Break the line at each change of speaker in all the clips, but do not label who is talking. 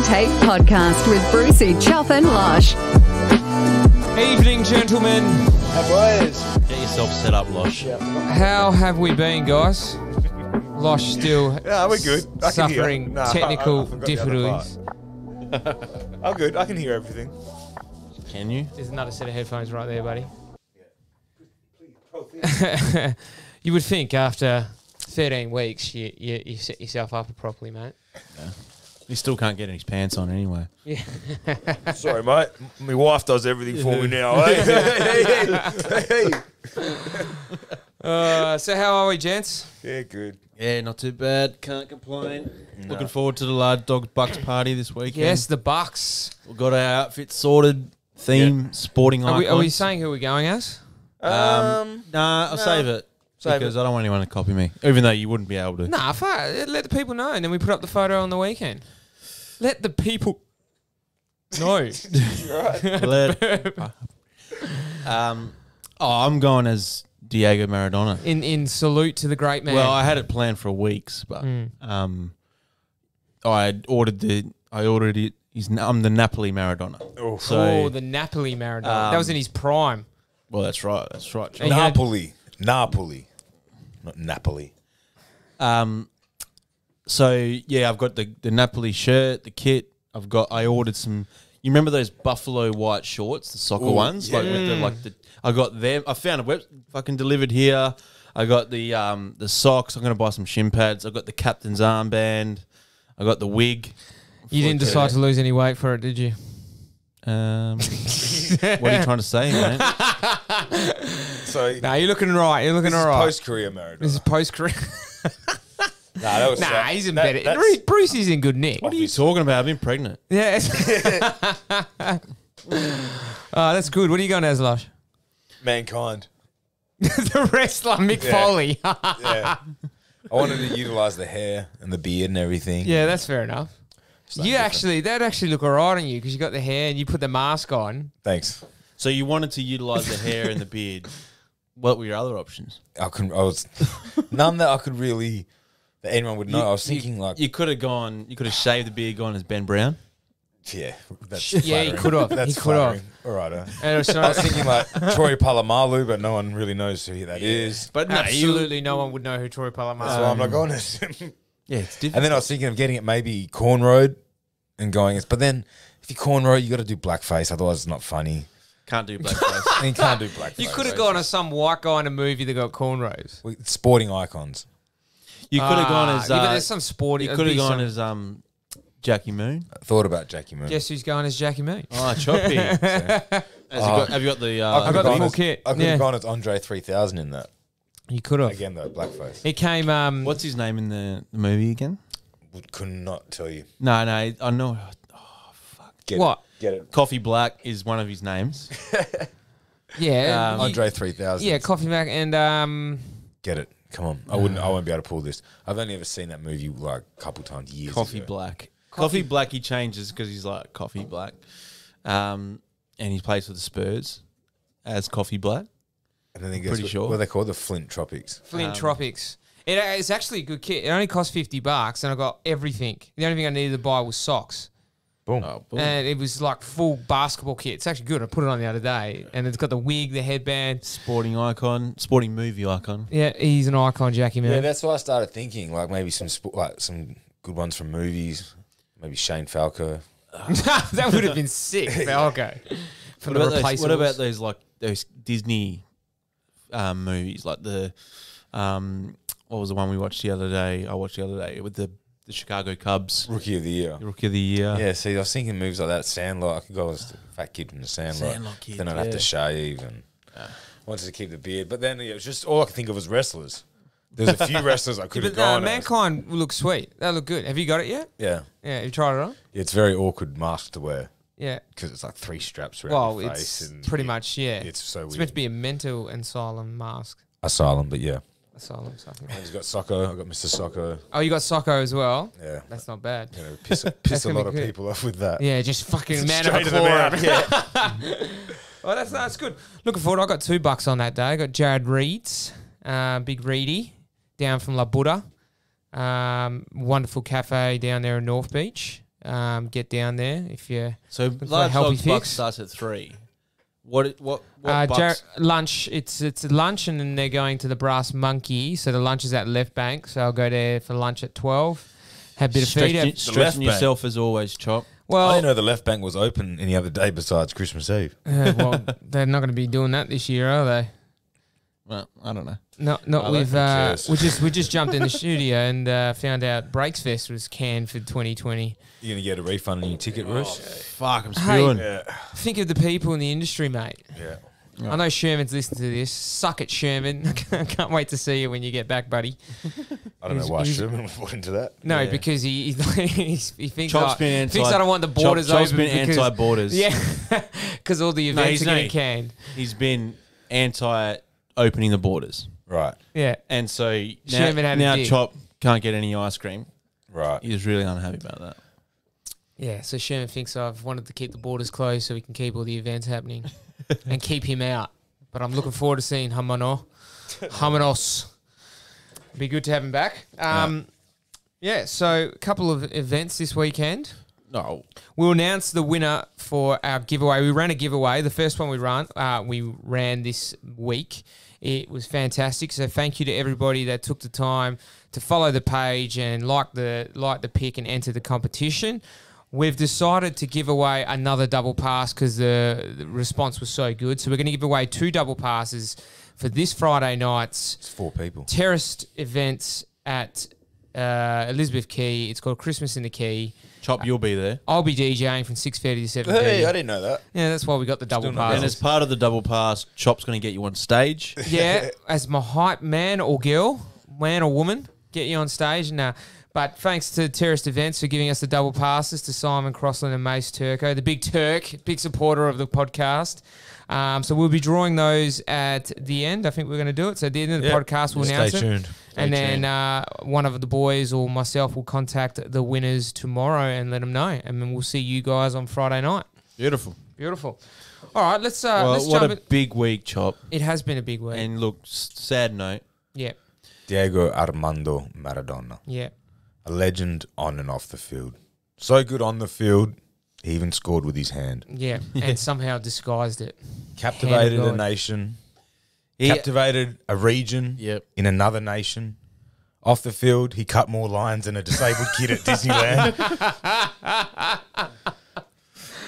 Tape podcast with Brucey, Chuff and Lush.
Evening, gentlemen.
Hey, boys.
Get yourself set up, Losh.
How have we been, guys? Losh still
Yeah, we're good. I can hear.
suffering
No,
technical
I forgot the other
difficulties.
I'm good. I can hear everything.
Can you?
There's another set of headphones right there, buddy. You would think after 13 weeks you set yourself up properly, mate.
He still can't get his pants on anyway.
Yeah.
Sorry, mate. My wife does everything for me now. Hey.
So how are we, gents?
Yeah, good.
Yeah, not too bad. Can't complain. Looking forward to the Large Dogs Bucks party this weekend.
Yes, the Bucks.
We've got our outfit sorted. Theme, sporting
Are
icons.
we saying who we're going as?
Nah, I'll save it. Because I don't want anyone to copy me. Even though you wouldn't be able to.
Nah, let the people know, and then we put up the photo on the weekend. Let the people know.
I'm going as Diego Maradona.
In salute to the great man.
Well, I had it planned for weeks, but I ordered it. I'm the Napoli Maradona.
Oh.
So,
the Napoli Maradona. That was in his prime.
well, that's right. That's right.
And
Napoli. Not Napoli.
So yeah, I've got the Napoli shirt, the kit. I ordered some. You remember those buffalo white shorts, the soccer ones,
yeah.
with the. I got them. I found a web fucking delivered here. I got the socks. I'm gonna buy some shin pads. I got the captain's armband. I got the wig.
You didn't decide to lose any weight for it, did you?
What are you trying to say, man?
So,
Nah, you're looking right. You're looking all right.
post-career Maradona.
This is post-career.
That was
He's in better. Bruce is in good nick.
What are you talking about? I've been pregnant.
Yeah. That's good. What are you going as, Lush?
Mankind.
The wrestler, Mick
Yeah.
Foley.
Yeah. I wanted to utilize the hair and the beard and everything.
Yeah, that's fair enough. That'd actually look all right on you because you got the hair and you put the mask on.
Thanks.
So you wanted to utilize the hair and the beard. What were your other options?
None that I could really, that anyone would know. I was thinking
You could have shaved the beard, gone as Ben Brown.
yeah. That's
Yeah, he
flattering.
could have.
That's
He could have.
flattering. All right.
And
I was thinking like Troy Polamalu, but no one really knows who that is.
But
absolutely no one would know who Troy Polamalu is.
So I'm not going to.
Yeah, it's different.
And then I was thinking of getting it maybe cornrowed and going. But then if you cornrow, you got to do blackface. Otherwise, it's not funny.
Can't do blackface.
And you can't do blackface.
You could have gone as some white guy in a movie that got cornrows.
Sporting icons.
You could have gone as.
yeah, but there's some sporty.
You could have gone as Jackie Moon.
I thought about Jackie Moon.
Guess who's going as Jackie Moon?
Oh, Choppy. Have you got the?
I got the full kit.
I could have gone as Andre 3000 in that.
You could have.
Again, though, blackface.
It came.
What's his name in the movie again?
Could not tell you.
No, I know.
Get it.
Coffee Black is one of his names.
Yeah.
Andre 3000.
Yeah, Coffee Mac and
Get it. Come on. I won't be able to pull this. I've only ever seen that movie like a couple times years
Coffee
ago.
Black. Coffee Black. He changes because he's like Coffee Black, and he plays for the Spurs as Coffee Black.
And then
Pretty sure.
What are they called? The Flint Tropics.
Flint Tropics. It's actually a good kit. It only cost $50 and I got everything. The only thing I needed to buy was socks.
Boom.
Oh, boom.
And it was like full basketball kit. It's actually good. I put it on the other day. And it's got the wig, the headband.
Sporting movie icon.
Yeah, he's an icon, Jackie, man.
Yeah, that's why I started thinking like maybe some some good ones from movies. Maybe Shane Falco.
That would have been sick, Falco. From
What
the
about, what about
Replaceables.
those Disney movies like the what was the one we watched the other day? I watched the other day with the Chicago Cubs.
Rookie of the Year.
Rookie of the Year.
Yeah, see, I was thinking moves like that. Sandlot. I could go as the fat kid from the Sandlot.
Sandlot kid,
Then I'd have to shave and wanted to keep the beard. But then it was just all I could think of was wrestlers. There's a few wrestlers I could have
But
gone as.
Mankind looks sweet. That look good. Have you got it yet?
Yeah.
Yeah, you tried it on?
It's very awkward mask to wear
Yeah.
because it's like 3 straps around
Well,
your face.
it's
And
pretty much, yeah.
It's so weird.
It's meant to be a mental asylum mask.
Asylum, but yeah.
Asylum, something.
And he's got Socko. I've got Mr. Socko.
Oh, you got Socko as well?
Yeah.
That's not bad.
You know, piss a
gonna
lot
be
of
good.
people off with that.
Yeah, just fucking man of
Straight
a
to the mouth.
claw. Yeah. Well, that's good. Looking forward. I got $2 on that day. I got Jared Reeds, Big Reedy, down from La Buddha. Wonderful cafe down there in North Beach. get down there if you.
So
for a
Large
healthy
Dogs Bucks
fix.
starts at 3. What
Lunch.
Bucks?
It's lunch, and then they're going to the Brass Monkey. So the lunch is at Left Bank. So I'll go there for lunch at 12. Have a bit of feed.
Stretching yourself as always, Chop.
Well,
I didn't know the left bank was open any other day besides Christmas Eve.
well, they're not going to be doing that this year, are they?
Well, I don't know.
No, not with. We just jumped in the studio and found out Breaks Fest was canned for 2020.
You're going to get a refund on your ticket, Bruce?
Fuck, I'm spewing.
Yeah.
Think of the people in the industry, mate.
Yeah.
I know Sherman's listening to this. Suck it, Sherman. I can't wait to see you when you get back, buddy.
I don't know why Sherman was put into that.
No,
Yeah.
because he thinks,
Chop's been
thinks I don't want the borders
Chop's
open.
been
because-
anti-borders.
Yeah, because all the events
he's
are getting
not.
canned.
He's been anti-opening the borders.
Right.
Yeah.
And so
Sherman had a
now
dig.
Chop can't get any ice cream.
Right.
He's really unhappy about that.
Yeah, so Sherman thinks I've wanted to keep the borders closed so we can keep all the events happening and keep him out. But I'm looking forward to seeing Hamanos. Be good to have him back. Yeah, so a couple of events this weekend.
No.
We'll announce the winner for our giveaway. We ran a giveaway. The first one we ran this week. It was fantastic. So thank you to everybody that took the time to follow the page and like the pick and enter the competition. We've decided to give away another double pass because the response was so good. So we're going to give away 2 double passes for this Friday night's
It's 4 people.
terraced events at Elizabeth Quay. It's called Christmas in the Quay.
Chop, you'll be there.
I'll be DJing from 6:30 to 7:30.
Hey, I didn't know that.
Yeah, that's why we got the double
not
pass.
And as part of the double pass, Chop's going to get you on stage.
Yeah, as my hype man or girl, man or woman, get you on stage. But thanks to Terraced Events for giving us the double passes to Simon Crossland and Mace Turco, the big Turk, big supporter of the podcast. So we'll be drawing those at the end. I think we're going to do it. So at the end of the podcast, we'll announce it.
Stay tuned.
And then one of the boys or myself will contact the winners tomorrow and let them know. And then we'll see you guys on Friday night.
Beautiful.
Beautiful. All right, let's
Well,
jump
what a
in.
big week, Chop.
It has been a big week.
And look, sad note.
Yeah,
Diego Armando Maradona.
yeah.
A legend on and off the field. So good on the field, he even scored with his hand.
Yeah, and somehow disguised it.
Captivated
Hand
a
of God.
nation.
He-
Captivated a region
Yep.
in another nation. Off the field, he cut more lines than a disabled kid at Disneyland.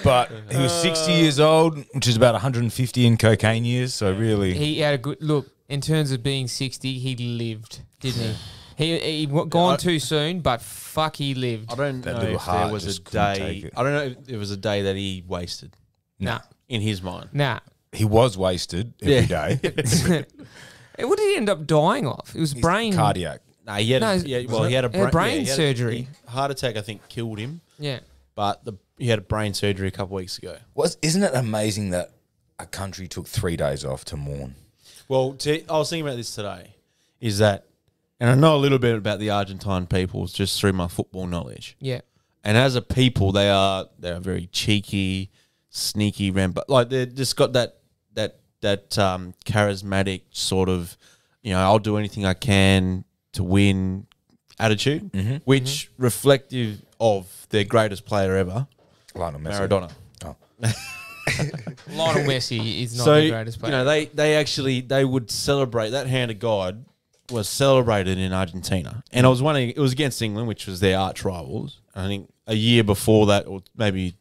But he was 60 years old, which is about 150 in cocaine years. So really,
He had a good look in terms of being 60. He lived, didn't he? He gone too soon, but fuck, he lived.
I don't
That
know
little
if there
heart
was a
just couldn't take
day.
it.
I don't know if it was a day that he wasted
Nah,
in his mind.
nah.
he was wasted every
Yeah.
day.
What did he end up dying of? It was brain
Cardiac.
No, he had.
No,
he had a
he had brain
he
surgery.
Heart attack, I think, killed him.
Yeah,
But he had a brain surgery a couple of weeks ago.
Isn't it amazing that a country took 3 days off to mourn?
Well, I was thinking about this today. Is that, and I know a little bit about the Argentine people just through my football knowledge.
yeah,
And as a people, they are very cheeky, sneaky, like they're just got that charismatic sort of, I'll do anything I can to win attitude, which reflective of their greatest player ever,
Lionel Messi.
Maradona.
Oh.
Lionel Messi is not
So
the greatest player.
they would celebrate that hand of God was celebrated in Argentina, and I was wondering, it was against England, which was their arch rivals. I think a year before that, or maybe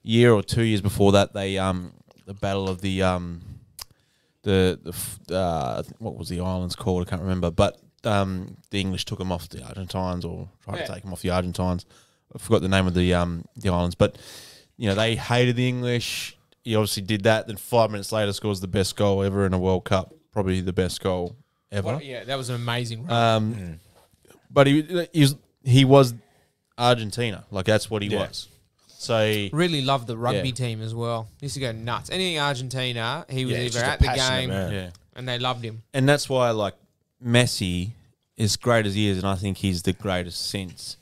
year or 2 years before that, they the battle of the what was the islands called? I can't remember, but the English took them off the Argentines, or tried to take them off the Argentines. I forgot the name of the islands, but they hated the English. He obviously did that. Then 5 minutes later, scores the best goal ever in a World Cup, probably the best goal ever.
Well, yeah, that was an amazing run.
But he was Argentina, like that's what he was. So
Really loved the rugby
Yeah.
team as well. Used to go nuts. Anything Argentina, he was
Yeah, he's
either
just
at
a
the
passionate
game
man.
yeah,
and they loved him.
and that's why like Messi, as great as he is, and I think he's the greatest since.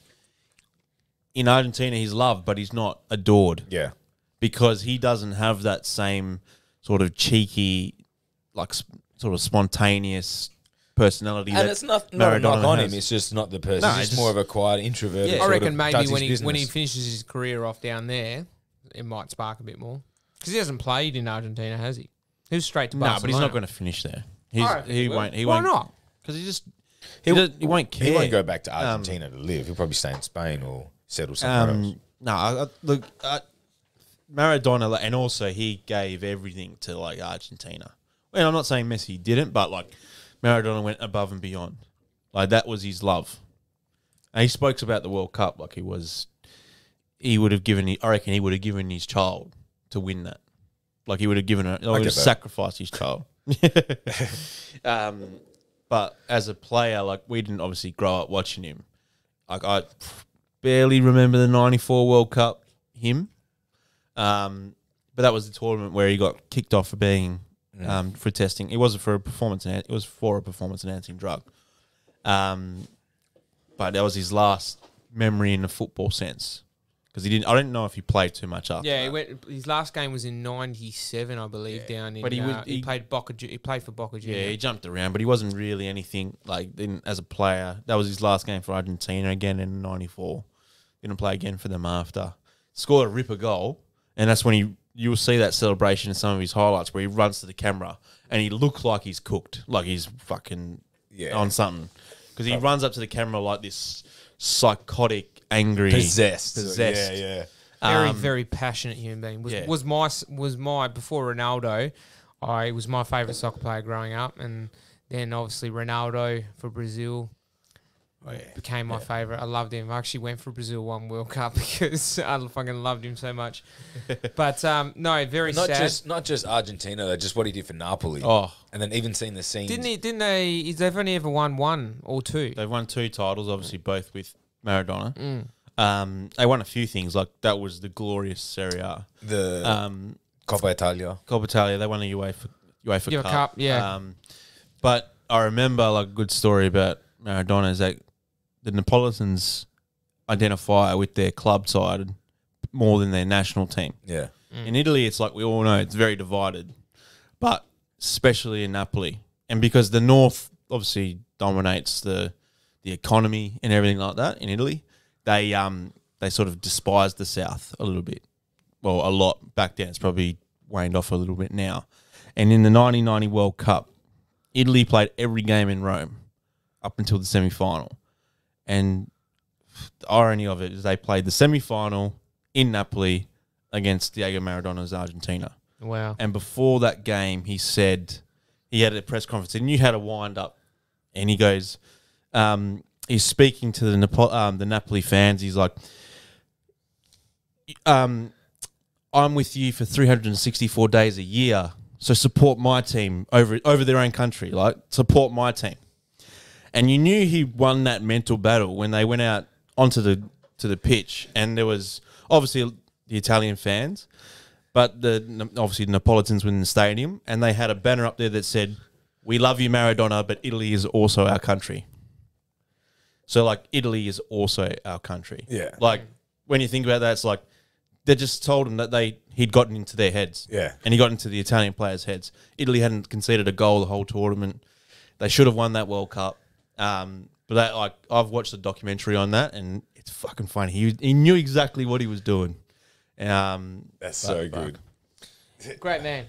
In Argentina, he's loved, but he's not adored.
Yeah.
Because he doesn't have that same sort of cheeky, like sort of spontaneous personality.
And
that
it's not a
Maradona
knock on
has.
him. It's just not the person.
No,
He's
it's
just more of a quiet introvert.
Yeah.
that
I
sort
reckon
of
maybe
does
when
his
he
business.
finishes his career off down there, it might spark a bit more. Because he hasn't played in Argentina, has he? He was straight to
No,
Barcelona.
but he's not going to finish there.
I reckon
He
will.
won't. He
Why
won't.
not?
Because he won't care.
He won't go back to Argentina to live. He'll probably stay in Spain or settle somewhere else.
No, look, Maradona, like, and also he gave everything to like Argentina. Well, I'm not saying Messi didn't, but like Maradona went above and beyond. Like that was his love. And he spoke about the World Cup like he would have given. I reckon he would have given his child to win that. Like he would have given it. He would have sacrificed his child. But as a player, like we didn't obviously grow up watching him. Like I barely remember the '94 World Cup. Him, but that was the tournament where he got kicked off for being for testing. It wasn't for a performance. It was for a performance enhancing drug. But that was his last memory in a football sense because he didn't. I don't know if he played too much after.
Yeah,
that.
his last game was in '97, I believe, down in.
But
he played Boca. He played for Boca Juniors.
Yeah, he jumped around, but he wasn't really anything like as a player. That was his last game for Argentina again in '94. Didn't play again for them after. Scored a ripper goal, and that's when you will see that celebration in some of his highlights where he runs to the camera and he looks like he's cooked, like he's fucking on something. Because he runs up to the camera like this psychotic, angry,
Possessed.
Yeah.
Very, very passionate human being. Was my before Ronaldo, I was my favourite soccer player growing up, and then obviously Ronaldo for Brazil became my favourite. I loved him. I actually went for Brazil one World Cup because I fucking loved him so much. But no, very sad.
Not just Argentina, though, just what he did for Napoli.
Oh,
and then even seeing the scenes.
Didn't they? They've only ever won one or two.
They've won 2 titles, obviously both with Maradona. They won a few things, like that was the glorious Serie A.
The Coppa Italia.
Coppa Italia, they won a UEFA
Cup. Yeah.
But I remember like a good story about Maradona is that the Neapolitans identify with their club side more than their national team.
Yeah.
In Italy, it's like we all know it's very divided, but especially in Napoli. And because the North obviously dominates the economy and everything like that in Italy, they sort of despise the South a little bit. Well, a lot back then. It's probably waned off a little bit now. And in the 1990 World Cup, Italy played every game in Rome up until the semi-final. And the irony of it is they played the semi-final in Napoli against Diego Maradona's Argentina.
Wow.
And before that game, he said, he had a press conference and knew how to wind up. And he goes, he's speaking to the Napoli fans. He's like, I'm with you for 364 days a year. So support my team over their own country. Like, support my team. And you knew he won that mental battle when they went out onto the pitch, and there was obviously the Italian fans, but obviously the Neapolitans were in the stadium, and they had a banner up there that said, "We love you, Maradona, but Italy is also our country." So like Italy is also our country.
Yeah.
Like when you think about that, it's like they just told him that he'd gotten into their heads.
Yeah.
And he got into the Italian players' heads. Italy hadn't conceded a goal the whole tournament. They should have won that World Cup. But that, like, I've watched the documentary on that, and it's fucking funny. He knew exactly what he was doing.
That's so good.
Great man,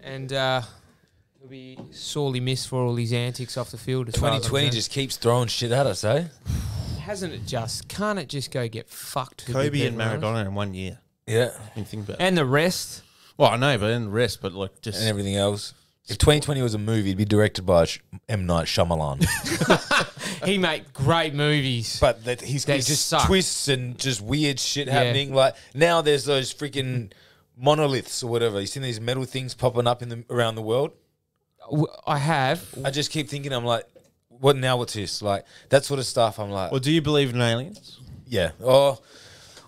and he'll be sorely missed for all his antics off the field.
2020 just keeps throwing shit at us, eh?
Hasn't it just? Can't it just go get fucked?
Kobe and Maradona in 1 year.
Yeah.
You think about it.
And the rest.
Well, I know, but then the rest, but like just
And everything else. If 2020 was a movie, it'd be directed by M. Night Shyamalan.
He made great movies.
But that he just
suck.
twists and just weird shit happening. Like now there's those freaking monoliths or whatever. You seen these metal things popping up around the world?
I have.
I just keep thinking, I'm like, what now? What's this? Like that sort of stuff. I'm like,
well, do you believe in aliens?
yeah. Oh,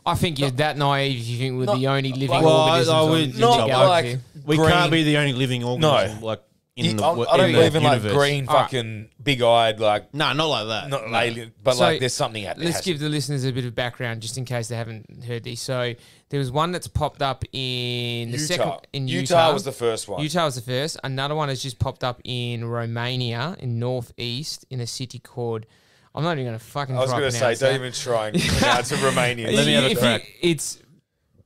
I think you're that naive if you think we're the only living
Well,
organisms
I
on
would-
the
not
galaxy.
like
We
green-
can't be the only living organism. Like in the
I don't
in the
believe in like
universe.
green, fucking big-eyed, like
No, not like that.
not alien, but
So,
like there's something out there.
Let's give the listeners a bit of background just in case they haven't heard this. So there was one that's popped up in the
Utah.
Utah.
Utah was the first one.
Utah was the first. Another one has just popped up in Romania, in northeast, in a city called. I'm not even going to fucking.
I was
going to
say, don't even try and pronounce it Romanian.
Let me have a
If
crack.
It's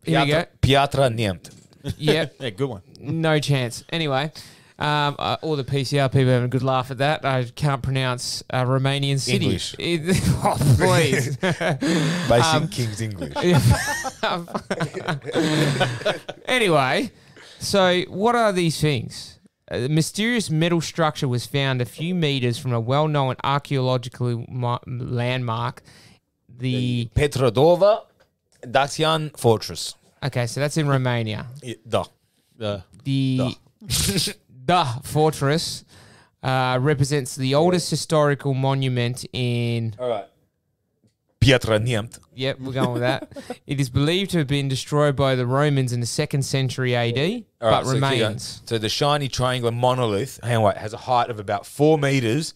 here we go.
Piatra Neamt.
Yeah,
Yeah, good one.
no chance. Anyway, all the PCR people having a good laugh at that. I can't pronounce Romanian city.
English.
Oh, please.
Basic King's English.
Anyway, so what are these things? A mysterious metal structure was found a few meters from a well-known archaeological landmark. The
Petrodova Dacian Fortress.
okay, so that's in Romania.
Da.
The the fortress represents the oldest historical monument in.
All right. Piatra Neamt.
Yep, we're going with that. It is believed to have been destroyed by the Romans in the 2nd century AD,
All right,
but
so keep going.
remains.
So the shiny triangular monolith, hang on, wait, has a height of about 4 meters,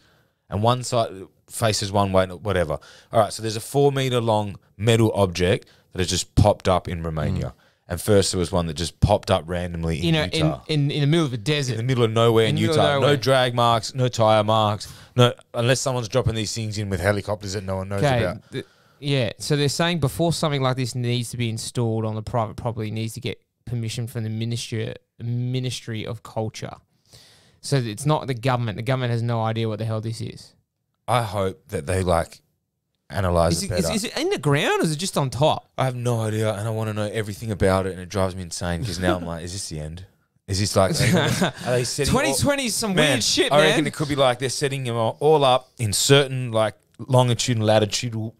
and one side faces one way, whatever. All right, so there's a 4 meter long metal object that has just popped up in Romania. And first there was one that just popped up randomly in Utah.
In the middle of a
In
desert.
the middle of nowhere in
In the middle
Utah.
of
No
nowhere.
drag marks, no tire marks, no unless someone's dropping these things in with helicopters that no one knows
Okay.
about.
Yeah, so they're saying before something like this needs to be installed on the private property, it needs to get permission from the Ministry of Culture. So it's not the government. The government has no idea what the hell this is.
I hope that they analyze it better.
Is it in the ground or is it just on top?
I have no idea, and I want to know everything about it, and it drives me insane because now I'm like, is this the end? Is this like, are they setting
2020 is some
Man,
weird shit,
I reckon
man.
it could be like they're setting them all up in certain like longitude and latitudinal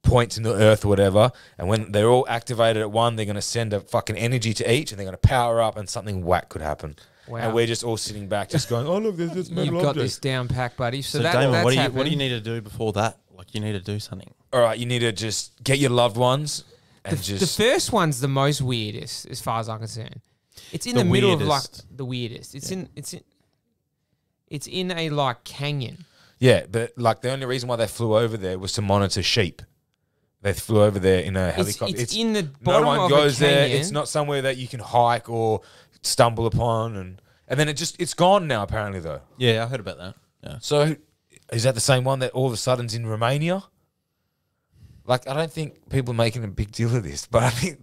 points in the earth or whatever, and when they're all activated at one, they're going to send a fucking energy to each, and they're going to power up, and something whack could happen.
Wow.
And we're just all sitting back, just going, "Oh look, there's this metal
You've got
object."
this down pack, buddy. So, that,
Damon,
that's
what do
happening.
you need to do before that? Like, you need to do something.
All right, you need to just get your loved ones and
The
just
first one's the most weirdest, as far as I'm concerned. It's in
The
the middle of like
weirdest.
the weirdest. It's in a like canyon.
yeah. But like the only reason why they flew over there was to monitor sheep. They flew over there in a helicopter.
It's in the
no
bottom
one
of
goes
a canyon.
there. It's not somewhere that you can hike or stumble upon, and then it's gone now apparently though.
Yeah, I heard about that. Yeah.
So is that the same one that all of a sudden's in Romania? Like I don't think people are making a big deal of this, but I think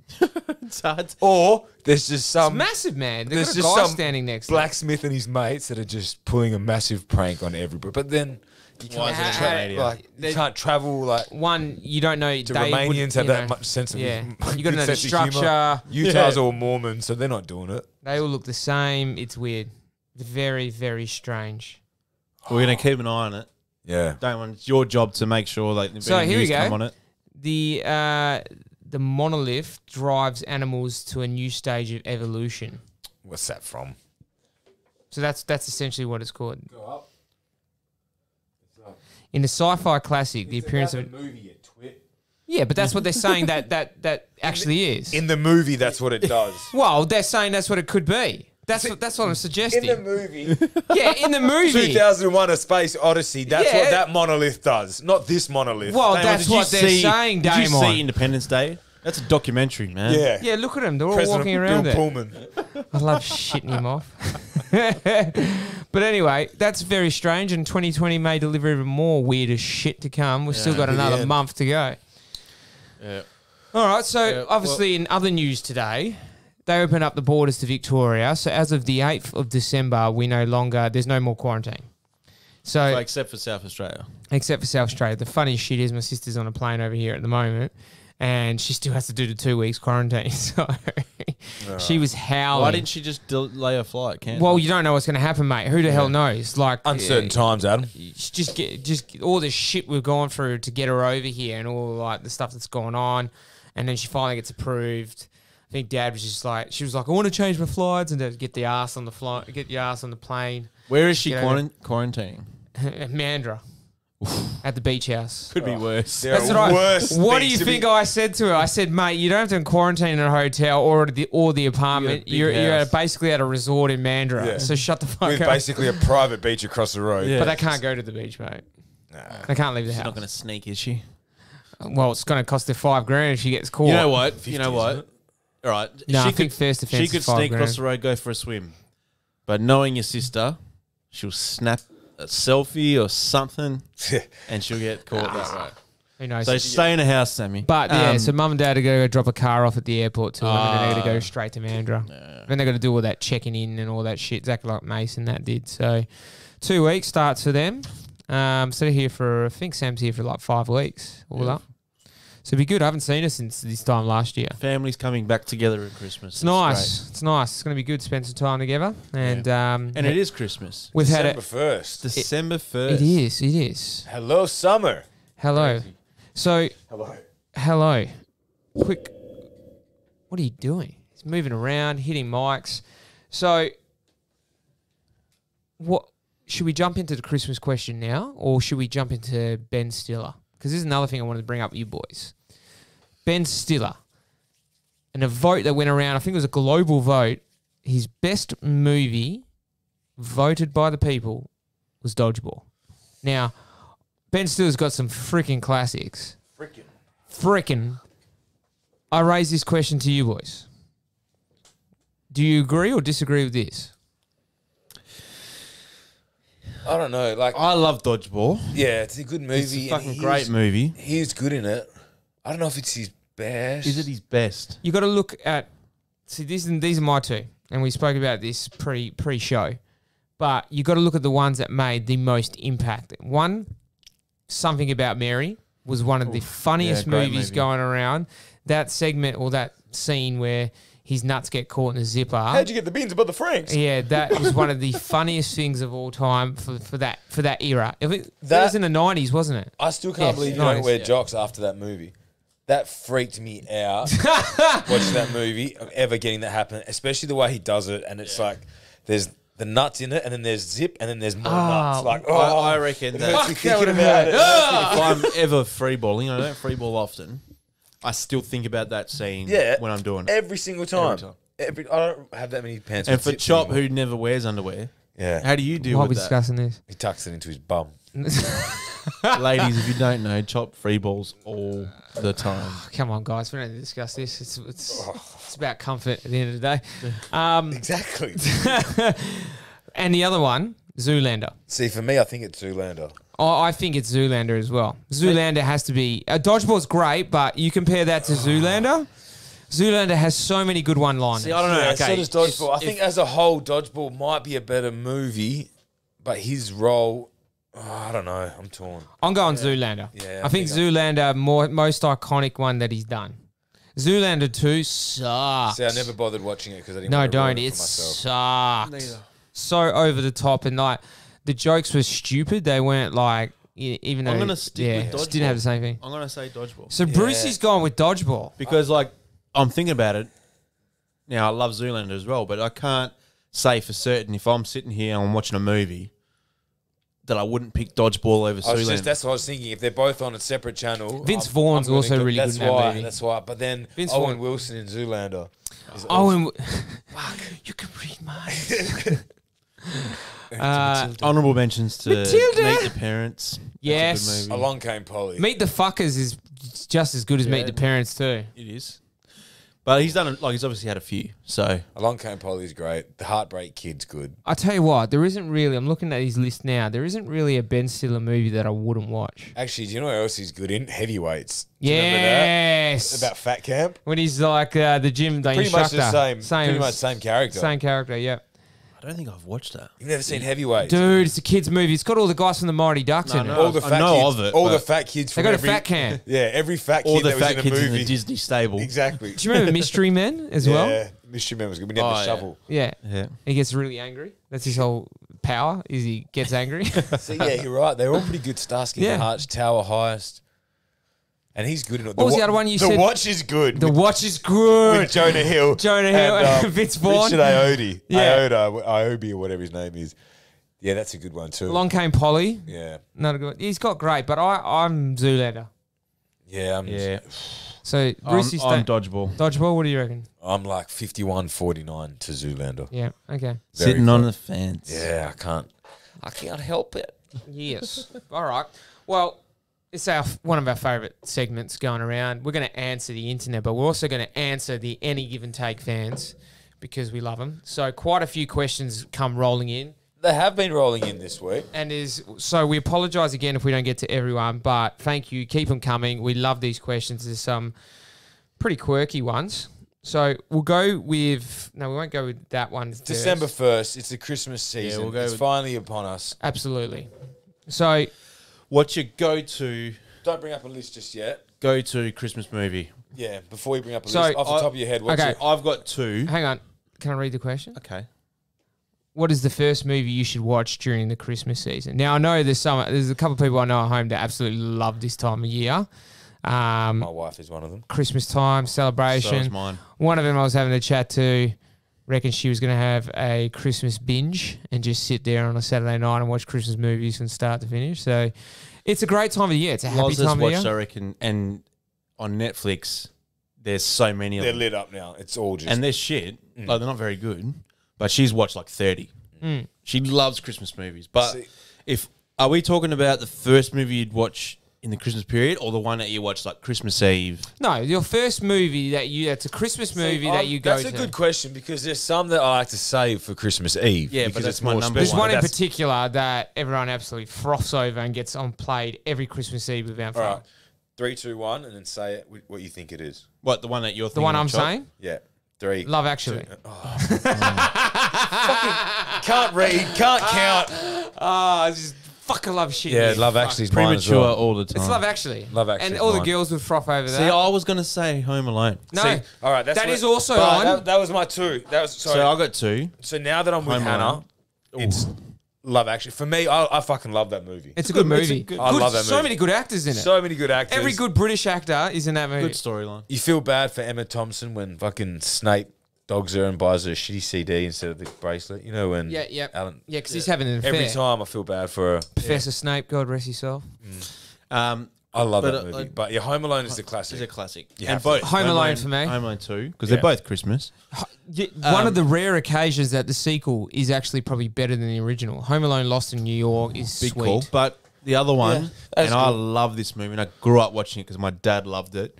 It's hard.
or there's just
It's
some
massive, man. They've
there's
got a
just
guy
some
standing next
blacksmith and his mates that are just pulling a massive prank on everybody. But then you
Why
can't,
is it in Romania?
like, you can't travel like.
to them. One, you don't know.
Do
they
Romanians
would,
have
you
that
know,
much sense of
Yeah,
good
you got to know the
sense of humour?
structure.
Utah's
Yeah.
all Mormons, so they're not doing it.
They all look the same. It's weird. It's very, very strange.
We're going to keep an eye on it.
Yeah.
Damon, it's your job to make sure that
So here we
news
go.
come on it.
The monolith drives animals to a new stage of evolution.
What's that from?
So that's essentially what it's called. In the sci-fi classic, the appearance of
movie, you twit.
yeah, but that's what they're saying that actually is.
In the movie, that's what it does.
Well, they're saying that's what it could be. That's what I'm suggesting.
In the movie,
Yeah, in the movie.
2001: A Space Odyssey. That's
Yeah.
what that monolith does, not this monolith.
Well,
Damon,
that's
did you
what they're saying,
Did you
Damon.
see Independence Day? That's a documentary, man.
yeah,
Yeah, look at them. They're all
President
walking around
Bill
there.
Pullman.
I love shitting him off. But anyway, that's very strange, and 2020 may deliver even more weird as shit to come. We've still got another
end.
month to go.
Yeah.
All right, so
Yeah,
obviously in other news today, they open up the borders to Victoria. So as of the 8th of December, there's no more quarantine. So
except for South Australia.
except for South Australia. The funny shit is my sister's on a plane over here at the moment, and she still has to do the 2 weeks quarantine. So she was howling.
Why didn't she just delay her flight?
Well, you don't know what's going to happen, mate. Who the hell knows? Like
Uncertain times, Adam.
just all the shit we've gone through to get her over here, and all like the stuff that's going on, and then she finally gets approved. I think Dad was just like, she was like, I want to change my flights and to get your ass on the plane.
Where is she
Yeah.
quarantining?
Mandra. at the beach house.
Could be worse.
There
That's
are
what
worse
What do
things
you
to
think
be-
I said to her? I said, mate, you don't have to quarantine in a hotel or the apartment.
You're
You're
house.
basically at a resort in Mandurah.
Yeah.
So shut the fuck
With
up.
basically a private beach across the road.
Yeah.
But they can't go to the beach, mate.
Nah.
They can't leave the
She's
house.
not going to sneak, is she?
Well, it's going to cost her $5,000 if she gets caught.
You know what?
50,
You know what?
isn't
All right.
No,
she
I think first offence
She
is
could
$5,000.
sneak across the road, go for a swim. But knowing your sister, she'll snap a selfie or something, and she'll get caught that way.
Who knows?
So stay in the house, Sammy.
But yeah, so mum and dad are going to go drop a car off at the airport too, and then they're going to go straight to Mandurah. Then they're going to do all that checking in and all that shit, exactly like Mason that did. So 2 weeks starts for them. So they're here for, I think Sam's here for like 5 weeks, all up. So it'd be good. I haven't seen her since this time last year.
Families coming back together at Christmas.
It's nice. It's nice. It's going to be good to spend some time together. And
And it is Christmas.
we've had
December
it.
1st.
December 1st.
It is. It is.
Hello, summer.
Hello. So
Hello.
hello. Quick. What are you doing? He's moving around, hitting mics. So, what should we jump into the Christmas question now, or should we jump into Ben Stiller? Because this is another thing I wanted to bring up with you boys. Ben Stiller, and a vote that went around. I think it was a global vote. His best movie, voted by the people, was Dodgeball. Now, Ben Stiller's got some freaking classics. Frickin'. I raise this question to you boys. Do you agree or disagree with this?
I don't know. Like,
I love Dodgeball.
yeah, it's a good movie.
It's a
and
fucking
he
great
was-
movie.
He's good in it. I don't know if it's his best.
Is it his best?
You got to look at. See, these are my two, and we spoke about this pre-show. But you got to look at the ones that made the most impact. One, Something About Mary was one of the funniest
great
movies
movie.
going around. That segment or that scene where his nuts get caught in a zipper.
How'd you get the beans above the Franks?
Yeah, that was one of the funniest things of all time for that era. That
That-
was in the 90s, wasn't it?
I still can't
Yes,
believe you
nice.
don't wear jocks after that movie. That freaked me out watching that movie, of ever getting that happen, especially the way he does it. And it's like, there's the nuts in it, and then there's zip, and then there's more nuts. Like,
I reckon
it
that
hurts me
Fuck, that
thinking
would've
about it.
if I'm ever freeballing, I don't freeball often, I still think about that scene
Yeah,
when I'm doing it.
every single time.
Every time.
I don't have that many pants.
And
with
for
zips
Chop,
anymore.
who never wears underwear,
yeah,
how do you deal
Why are we
with that?
discussing this?
he tucks it into his bum.
Ladies, if you don't know, Chop freeballs all the time.
Come on, guys. We don't need to discuss this. It's about comfort at the end of the day.
Exactly.
And the other one, Zoolander.
See, for me, I think it's Zoolander.
I think it's Zoolander as well. Zoolander has to be... Dodgeball's great, but you compare that to Zoolander... Zoolander has so many good one-liners.
See, I don't know.
Yeah,
okay,
so does Dodgeball. I think as a whole, Dodgeball might be a better movie, but his role, I don't know. I'm torn.
I'm going Zoolander.
Yeah,
I think Zoolander, most iconic one that he's done. Zoolander 2 sucks.
See, I never bothered watching it because I didn't
No,
want to ruin
don't.
it
It
for myself.
sucked. So over the top, and like the jokes were stupid. They weren't like, even though
I'm gonna stick with
just didn't have the same thing.
I'm going to say Dodgeball.
So Brucey's gone with Dodgeball.
Because, like, I'm thinking about it. Now, I love Zoolander as well, but I can't say for certain if I'm sitting here and I'm watching a movie that I wouldn't pick Dodgeball over Zoolander.
That's what I was thinking. If they're both on a separate channel,
Vince Vaughn's
gonna
also
go-
really
that's
good in that
why,
movie.
That's why. But then
Vince
Owen
Vaughn.
Wilson in Zoolander. is
Oh, and you can read mine.
Honourable mentions to
Matilda.
Meet the Parents.
Yes.
That's a good movie.
Along Came Polly.
Meet the Fuckers is just as good as Meet the Parents too.
It is. But he's done, he's obviously had a few. So,
Along Came Polly is great. The Heartbreak Kid's good.
I tell you what, there isn't really. I'm looking at his list now. There isn't really a Ben Stiller movie that I wouldn't watch.
Actually, do you know what else he's good in? Heavyweights. Do you remember that?
Yes.
About Fat Camp.
When he's like the gym, the
Pretty much
instructor.
the same. Pretty much same character.
Same character. Yeah.
I don't think I've watched that.
You've never seen Heavyweights?
Dude, it's a kids' movie. It's got all the guys from the Mighty Ducks in it.
All the
I
fat
know
kids,
of it,
all the
but-
fat kids
They
from
got a
every,
fat can.
Yeah, every fat kid
All the
that was
fat
in a
kids
movie.
in the Disney stable.
Exactly.
Do you remember Mystery Men as well?
Yeah, Mystery Man was good. We never
Oh, yeah.
shovel.
Yeah.
Yeah.
He gets really angry. That's his whole power. Is he gets angry.
See, yeah, you're right. They're all pretty good. Starsky
Yeah.
and Hutch, Tower Heist, and he's good in it.
What was the other one you
the
said?
Watch is good.
The Watch is good.
with Jonah Hill,
Jonah Hill and Vince Vaughn.
Richard Ayoade,
Yeah.
Iobi or whatever his name is. Yeah, that's a good one too.
Along Came Polly.
Yeah.
Not a good. He's got great, but I'm Zoolander.
Yeah,
Yeah.
So Brucey,
I'm dodgeball.
Dodgeball. What do you reckon?
I'm like 51-49 to Zoolander.
Yeah. Okay.
Sitting on the fence.
Yeah, I can't help it.
Yes. All right. Well, it's one of our favourite segments going around. We're going to answer the internet, but we're also going to answer the Any Give and Take fans because we love them. So quite a few questions come rolling in.
They have been rolling in this week.
So we apologise again if we don't get to everyone, but thank you. Keep them coming. We love these questions. There's some pretty quirky ones. So we'll go with... No, we won't go with that one.
December 1st. It's the Christmas season.
we'll go
it's
with-
finally upon us.
Absolutely. So
What's your go-to
Don't bring up a list just yet.
Christmas movie?
Yeah, before you bring up a
So,
list, off the top of your head, what's
okay.
it?
I've got 2.
hang on. Can I read the question?
Okay.
What is the first movie you should watch during the Christmas season? Now, I know there's a couple of people I know at home that absolutely love this time of year.
My wife is one of them.
Christmas time, celebration.
So is mine.
One of them I was having a chat to, reckon she was going to have a Christmas binge and just sit there on a Saturday night and watch Christmas movies from start to finish. So it's a great time of the year. It's a happy
Loz has
time of
watched,
year.
I reckon, and on Netflix, there's so many of
They're
them.
lit up now. It's all just...
And they're shit. Like, they're not very good. But she's watched like 30. She loves Christmas movies. But
See-
are we talking about the first movie you'd watch in the Christmas period or the one that you watch like Christmas Eve?
No, your first movie that's a Christmas movie that you go to.
That's a good question because there's some that I like to save for Christmas Eve.
Yeah, but
because
that's
it's
my
more
number
There's
special.
one in
That's-
particular that everyone absolutely froths over and gets on played every Christmas Eve without
All
fail.
right. 3, 2, 1, and then say it, what you think it is.
What, the one that you're thinking
The one
of,
I'm
Chop?
saying?
Yeah. 3.
Love Actually.
Can't read, can't count.
I just fucking love shit.
Yeah,
you
Love
fuck.
Actually's mine as
Premature
well.
all the time.
It's Love Actually.
Love Actually's
And all the
mine.
girls would froth over
See,
that.
I was going to say Home Alone.
No,
See, all right, that's
that
what-
is also
but
on.
That was my 2. That was sorry.
So I got 2.
So now that I'm with
Home
Hannah,
Alone.
it's Love Actually. For me, I fucking love that movie.
It's a good movie.
I love that
So
movie.
many good actors in it.
So many good actors.
Every good British actor is in that movie.
Good storyline.
You feel bad for Emma Thompson when fucking Snape dogs her and buys her a shitty CD instead of the bracelet. You know when
Yeah.
Alan,
Yeah, because he's having an affair.
every time I feel bad for her.
Professor Snape, God rest his soul.
I love
But,
that movie. But yeah, Home Alone is the
It's
classic.
a classic.
You
And
have to.
both
Home Alone for me.
Home Alone 2, because
Yeah.
they're both Christmas.
One of the rare occasions that the sequel is actually probably better than the original. Home Alone Lost in New York is
Big
sweet.
call. But the other one,
that's
and I
good.
love this movie, and I grew up watching it because my dad loved it,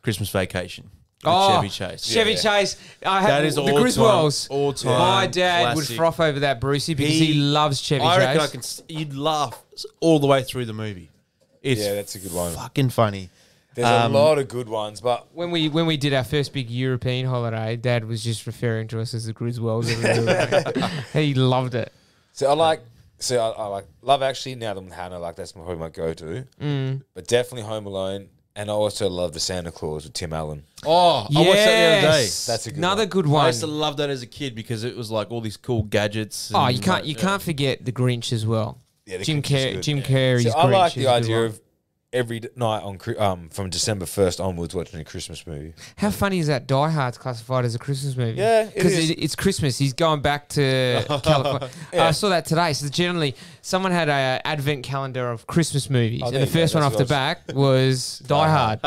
Christmas Vacation. with Chevy Chase.
Chevy
Yeah.
Chase.
That is
the
all-time-
Griswolds.
all-time
My dad would
classic.
froth over that Brucey because he loves Chevy
I reckon
Chase.
you'd laugh all the way through the movie. It's
Yeah, that's a good one.
fucking funny.
There's a lot of good ones, but
When we did our first big European holiday, Dad was just referring to us as the Griswolds. He loved it.
so I like Love Actually. Now that I'm with Hannah, like that's probably my go-to. But definitely Home Alone, and I also love the Santa Claus with Tim Allen.
Oh, I watched that the other day.
That's a good
Another
one.
good
I
one.
used to love that as a kid because it was like all these cool gadgets.
Oh,
and
you can't
like,
can't forget the Grinch as well.
Yeah, the
Jim
Grinch is
Carrey.
good.
Jim Carrey's
So I
Grinch
like
is
the
a good
idea
one.
of every night on from December 1st onwards watching a Christmas movie.
How funny is that Die Hard's classified as a Christmas movie?
Yeah, it
Because
is.
it's Christmas. He's going back to California.
Yeah.
I saw that today. So generally, someone had an advent calendar of Christmas movies.
Oh,
and
there
the
you go.
first one
That's
off the
what I
back was Die Hard.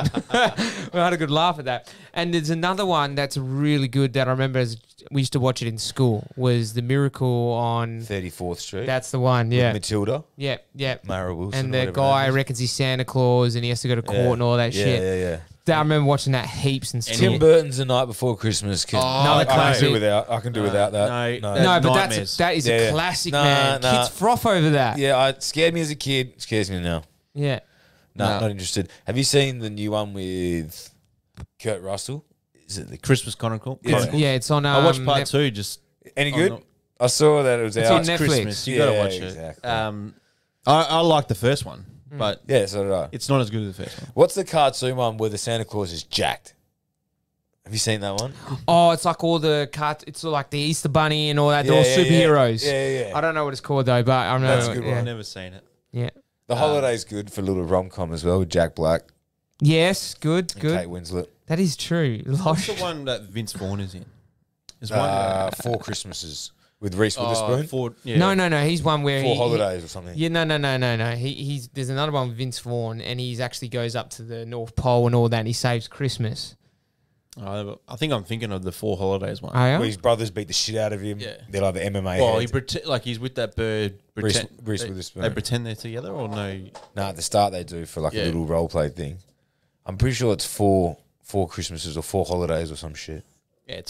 We had a good laugh at that. And there's another one that's really good that I remember as we used to watch it in school was The Miracle on...
34th Street.
That's the one, yeah.
Matilda.
Yeah, yeah.
Mara Wilson.
And
or
the
whatever her
guy
name is.
reckons he's Santa Claus and he has to go to court
Yeah.
and all that
Yeah,
shit.
yeah.
I remember watching that heaps and stuff.
Tim Burton's The Night Before Christmas.
Another
I can
classic.
do without. I can do without that.
no.
No, but
Nightmares.
that is
Yeah,
a
yeah.
classic,
Nah,
man.
nah.
Kids froth over that.
Yeah, it scared me as a kid. It scares me now.
Yeah.
No,
No.
not interested. Have you seen the new one with Kurt Russell? Is it the
Christmas Chronicle.
Yeah.
Yeah, it's on.
I watched part
Net-
2 just
any
Oh,
good?
no.
I saw that it was
It's
out.
on Netflix.
Christmas. You
Yeah,
got to watch
exactly.
it. I like the first one, but
Yeah, so did I.
it's not as good as the first one.
What's the cartoon one where the Santa Claus is jacked? Have you seen that one?
Oh, it's like all the it's like the Easter Bunny and all that. They're all
Yeah, yeah,
superheroes.
yeah. Yeah, yeah.
I don't know what it's called though, but I remember.
That's a good one.
yeah.
I've never seen it.
Yeah.
The Holiday's good for a little rom-com as well with Jack Black
Yes. Good.
and
Good.
Kate Winslet.
That is true.
What's
Losh.
the one that Vince Vaughn is in? There's one.
4 Christmases. with Reese Witherspoon.
No. He's one where
Four Holidays or something.
Yeah, no. He's there's another one with Vince Vaughn, and he's actually goes up to the North Pole and all that, and he saves Christmas.
I think I'm thinking of the Four Holidays one.
Oh, yeah?
Where his brothers beat the shit out of him.
Yeah.
They're like the MMA
Well,
heads.
he's with that bird.
Reese
They
Witherspoon.
pretend they're together or no?
No, at the start they do for like
Yeah.
a little role play thing. I'm pretty sure it's four Christmases or 4 holidays or some shit.
Yeah, I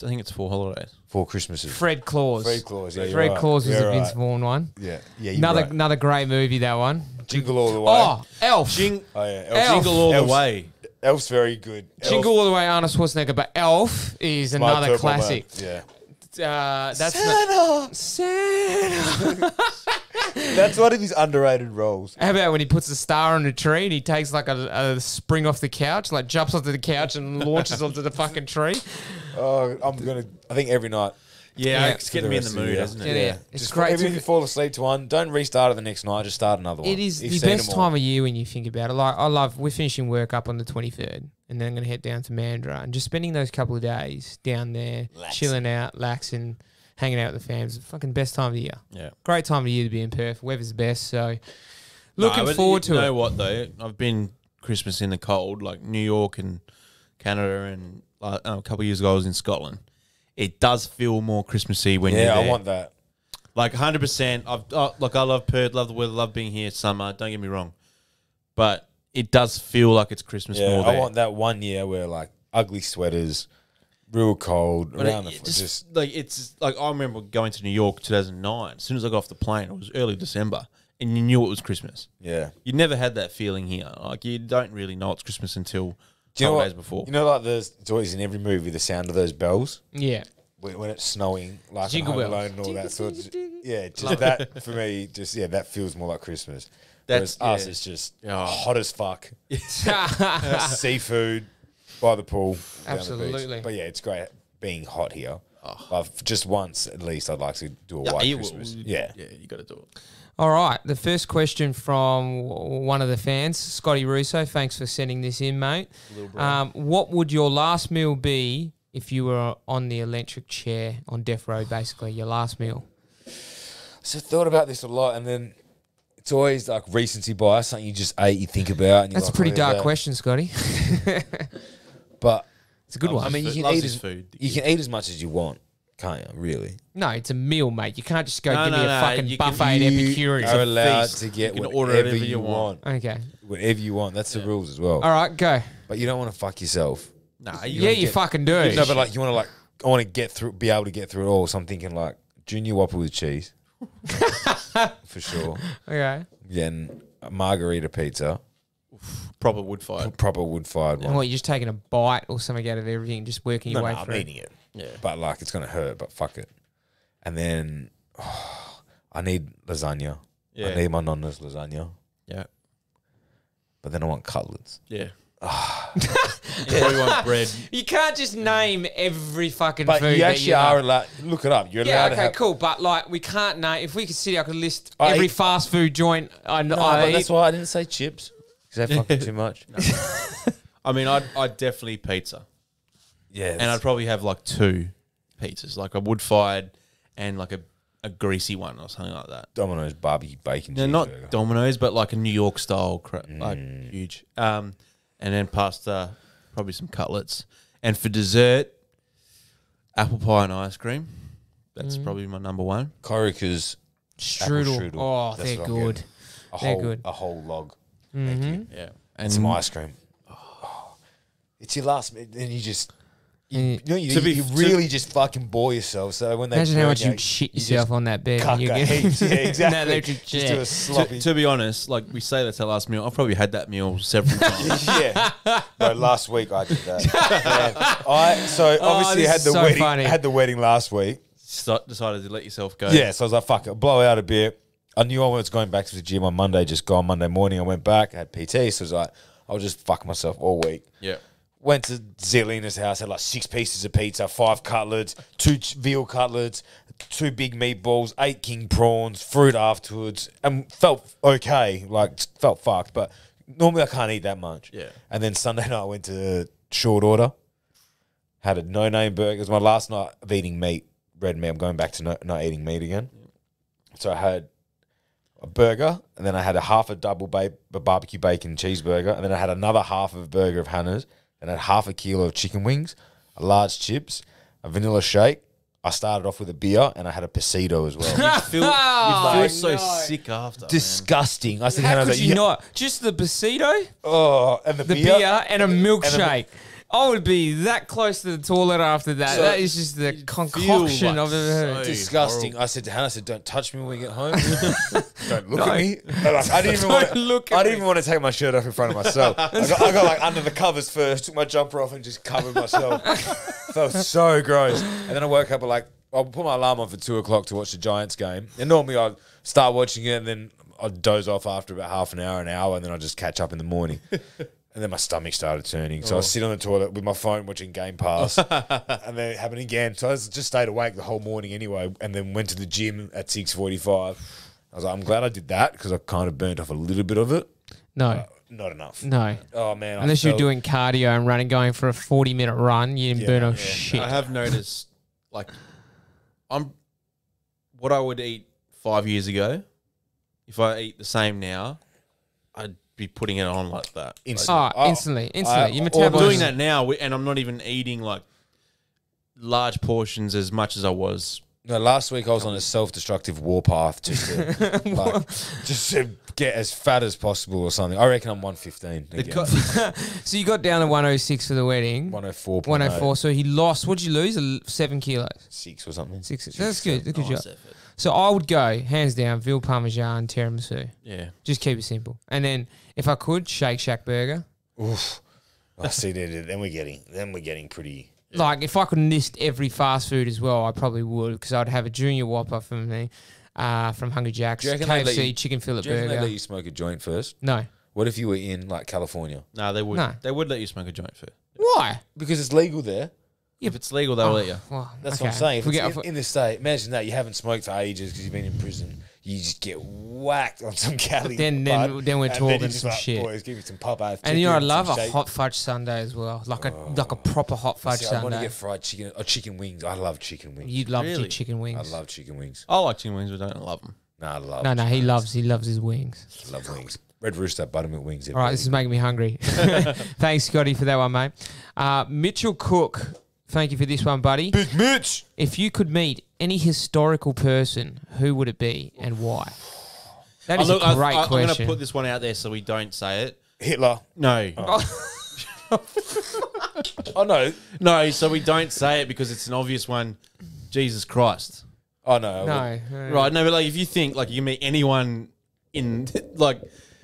think it's Four Holidays.
4 Christmases.
Fred Claus.
Fred Claus, yeah, you're
Fred
right.
Claus was
You're
a Vince
right.
Vaughn one.
Yeah, you're
Another
right.
another great movie, that one.
Jingle All the Way.
Oh, Elf.
Oh yeah,
Elf.
Jingle All the
Elf's-
Way.
Elf's very good.
Jingle All the Way, Arnold Schwarzenegger, but Elf is
My
another
Turbo
classic.
Man. Yeah,
That's Santa.
that's one of his underrated roles.
How about when he puts a star on a tree and he takes like a spring off the couch, like jumps onto the couch and launches onto the fucking tree?
Oh, I think every night.
Yeah,
Yeah.
it's getting me in the mood, hasn't it?
Yeah. It's
Just
great
Even
to-
if you fall asleep to one, don't restart it the next night. Just start another one.
It is
You've
the
seen
best
them all.
time of year when you think about it. Like we're finishing work up on the 23rd, and then I'm going to head down to Mandurah and just spending those couple of days down there, chilling out, laxing, hanging out with the fams. Fucking best time of the year.
Yeah.
Great time of the year to be in Perth. Weather's the best, so looking forward to
You
it.
know what though? I've been Christmas in the cold, like New York and Canada, and a couple of years ago I was in Scotland. It does feel more Christmassy when you're
Yeah,
there.
I want that.
Like 100%. I love Perth, love the weather, love being here. Summer. Don't get me wrong, but it does feel like it's Christmas
Yeah,
more
I
there.
want that 1 year where like ugly sweaters, real cold,
But
around
it
the just
it's like I remember going to New York 2009. As soon as I got off the plane, it was early December, and you knew it was Christmas.
yeah.
You never had that feeling here. Like you don't really know it's Christmas until
Do you know
couple
what?
days before.
You know, like it's always in every movie the sound of those bells
Yeah.
when it's snowing, like
Jingle
Home
bells.
Alone and all that sort of. Yeah, just that for me. Just that feels more like Christmas.
That's-
Whereas us,
yeah.
it's just
Oh.
hot as fuck. Seafood by the pool. down the
Absolutely.
beach. But yeah, it's great being hot here. Just once at least, I'd like to do a white
you-
Christmas. Yeah.
yeah, you got to do it.
All right. The first question from one of the fans, Scotty Russo. Thanks for sending this in, mate. What would your last meal be if you were on the electric chair on death row, basically? Your last meal.
So I thought about this a lot, and then it's always like recency bias, something you just ate, you think about. And you're
That's a
like,
pretty
"Oh,
dark
that."
question, Scotty.
But
It's a good one.
I mean, you can
Loves
eat
his
as
food.
you can eat as much as you want, can't you? Really,
No, it's a meal, mate. You can't just go
No,
give me
no,
a
no,
fucking
you can-
buffet at
you
Epicurean.
are allowed
feast.
to get
You can
whatever,
order whatever
you
you
want.
Okay.
Whatever you want. That's the rules as well.
All right, go.
But you don't want to fuck yourself.
Nah,
Yeah, you fucking do.
No, but like you want to I want to be able to get through it all. So I'm thinking like junior whopper with cheese, for sure.
Okay.
Then a margarita pizza,
proper wood fire.
proper wood fired
And
one.
what, you're just taking a bite or something out of everything and just working your
No,
way
I'm
through?
eating it.
Yeah.
But like it's gonna hurt. But fuck it. And then I need lasagna.
Yeah.
I need my nonna's lasagna.
Yeah.
But then I want cutlets.
Yeah. You probably want bread.
You can't just name every fucking
But
food
you
that
actually
you
are
love.
allowed. Look it up. You're
Yeah,
allowed to
okay,
have.
cool. But like, we can't name. If we could sit here, I could list
I
every
eat-
fast food joint I
No,
I
but
eat.
that's why I didn't say chips because they fucking too much.
I mean, I'd definitely pizza.
Yeah,
And I'd probably have like 2 pizzas, like a wood fired and like a greasy one or something like that.
Domino's barbecue bacon.
No, not
cheeseburger.
Domino's, but like a New York style, like huge. And then pasta, probably some cutlets. And for dessert, apple pie and ice cream. That's probably my number one.
Corica's
Strudel.
strudel.
Oh,
That's
they're
what I'm
good.
getting. A
They're
whole,
good.
a whole log. Thank you.
Yeah.
And some ice cream. Oh. It's your last, and you just. You really just fucking bore yourself. So when they
Imagine how
burn
much
you,
you'd shit
you just
yourself on that bed.
cuck
when you
a
get
heap. Yeah,
in that
exactly.
electric
Just do
chair.
a sloppy.
To be honest, like we say that's our last meal. I've probably had that meal several times.
Yeah. No, last week I did that. Man, obviously
this
had
is
the
so
wedding.
funny.
Had the wedding last week.
Decided to let yourself go.
Yeah, so I was like, fuck it, blow out a bit. I knew I was going back to the gym on Monday, just go on Monday morning. I went back, I had PT, so I was like, I'll just fuck myself all week.
Yeah.
Went to Zelina's house, had like 6 pieces of pizza, 5 cutlets, 2 veal cutlets, 2 big meatballs, 8 king prawns, fruit afterwards, and felt okay, like felt fucked, but normally I can't eat that much.
Yeah.
And then Sunday night I went to Short Order, had a no-name burger. It was my last night of eating meat red meat. I'm going back to not eating meat again. So I had a burger, and then I had a half a double barbecue bacon cheeseburger, and then I had another half of a burger of Hannah's, and I had half a kilo of chicken wings, a large chips, a vanilla shake. I started off with a beer, and I had a pasito as well.
You feel so sick after.
Disgusting. I said,
How
Hannah,
could you not? Just the pasito,
Oh, and the
beer, and a milkshake. I would be that close to the toilet after that.
So
that is just the concoction
like
I've ever heard.
so-
disgusting. I said to Hannah, don't touch me when we get home. Don't look at me. Like, I didn't even
Don't
want to
look at
I didn't
me.
even want to take my shirt off in front of myself. I got like under the covers first, took my jumper off and just covered myself. Felt so gross. And then I woke up at like, I'll put my alarm on for 2 o'clock to watch the Giants game. And normally I'd start watching it and then I'd doze off after about half an hour, and then I'd just catch up in the morning. And then my stomach started turning. So I was sitting on the toilet with my phone watching Game Pass. And then it happened again. So I just stayed awake the whole morning anyway, and then went to the gym at 6:45. I was like, I'm glad I did that because I kind of burnt off a little bit of it.
No,
Not enough.
no.
Oh, man. I
Unless you're
felt-
doing cardio and running, going for a 40-minute run, you didn't burn off shit.
I have noticed, like, what I would eat 5 years ago, if I eat the same now, I'd be putting it on like that.
Instantly.
Instantly. Your
I'm
metabolism.
doing that now, and I'm not even eating like large portions as much as I was.
No, last week I was on a self-destructive warpath just to get as fat as possible or something. I reckon I'm 115 again.
So you got down to 106 for the wedding.
104.
104. So he lost. What did you lose? 7 kilos.
6 or something.
6. That's good. Good job.
Nice effort.
So I would go hands down veal parmesan tiramisu.
Yeah.
Just keep it simple. And then if I could, Shake Shack burger.
Oof. I see. Then we're getting pretty.
Like if I could list every fast food as well, I probably would because I'd have a junior Whopper from me, from Hungry Jack's,
Do you reckon they let
KFC
you-
chicken fillet
Do you reckon they
burger.
let you smoke a joint first?
No.
What if you were in like California?
No, they would.
No.
They would let you smoke a joint first.
Why?
Because it's legal there.
If it's legal, they'll let you.
Well,
That's
okay.
what I'm saying. If
Forget-
it's in the state, imagine that you haven't smoked for ages because you've been in prison. You just get whacked on some Cali.
Then we're
and
talking
you're just
some
like,
shit.
Boys, give me some Popeyes.
And you know, I
chicken,
love
some
a
shake.
hot fudge sundae as well, like a proper hot fudge
See, I want to
sundae.
get fried chicken or chicken wings. I love chicken wings.
You'd love your
Really?
chicken
I
wings.
love chicken wings.
I like chicken wings, but I don't love them.
Nah, I love.
No,
chicken
he
wings.
loves his wings.
I love wings. Red Rooster buttermilk wings.
All right, this is making me hungry. Thanks, Scotty, for that one, mate. Mitchell Cook, thank you for this one, buddy.
Big Mitch.
If you could meet any historical person, who would it be and why? That is a great
I'm going to
question.
put this one out there so we don't say it.
Hitler.
No.
Oh no.
No, so we don't say it because it's an obvious one. Jesus Christ.
Oh no.
No.
Right, no, but like if you think like you can meet anyone in like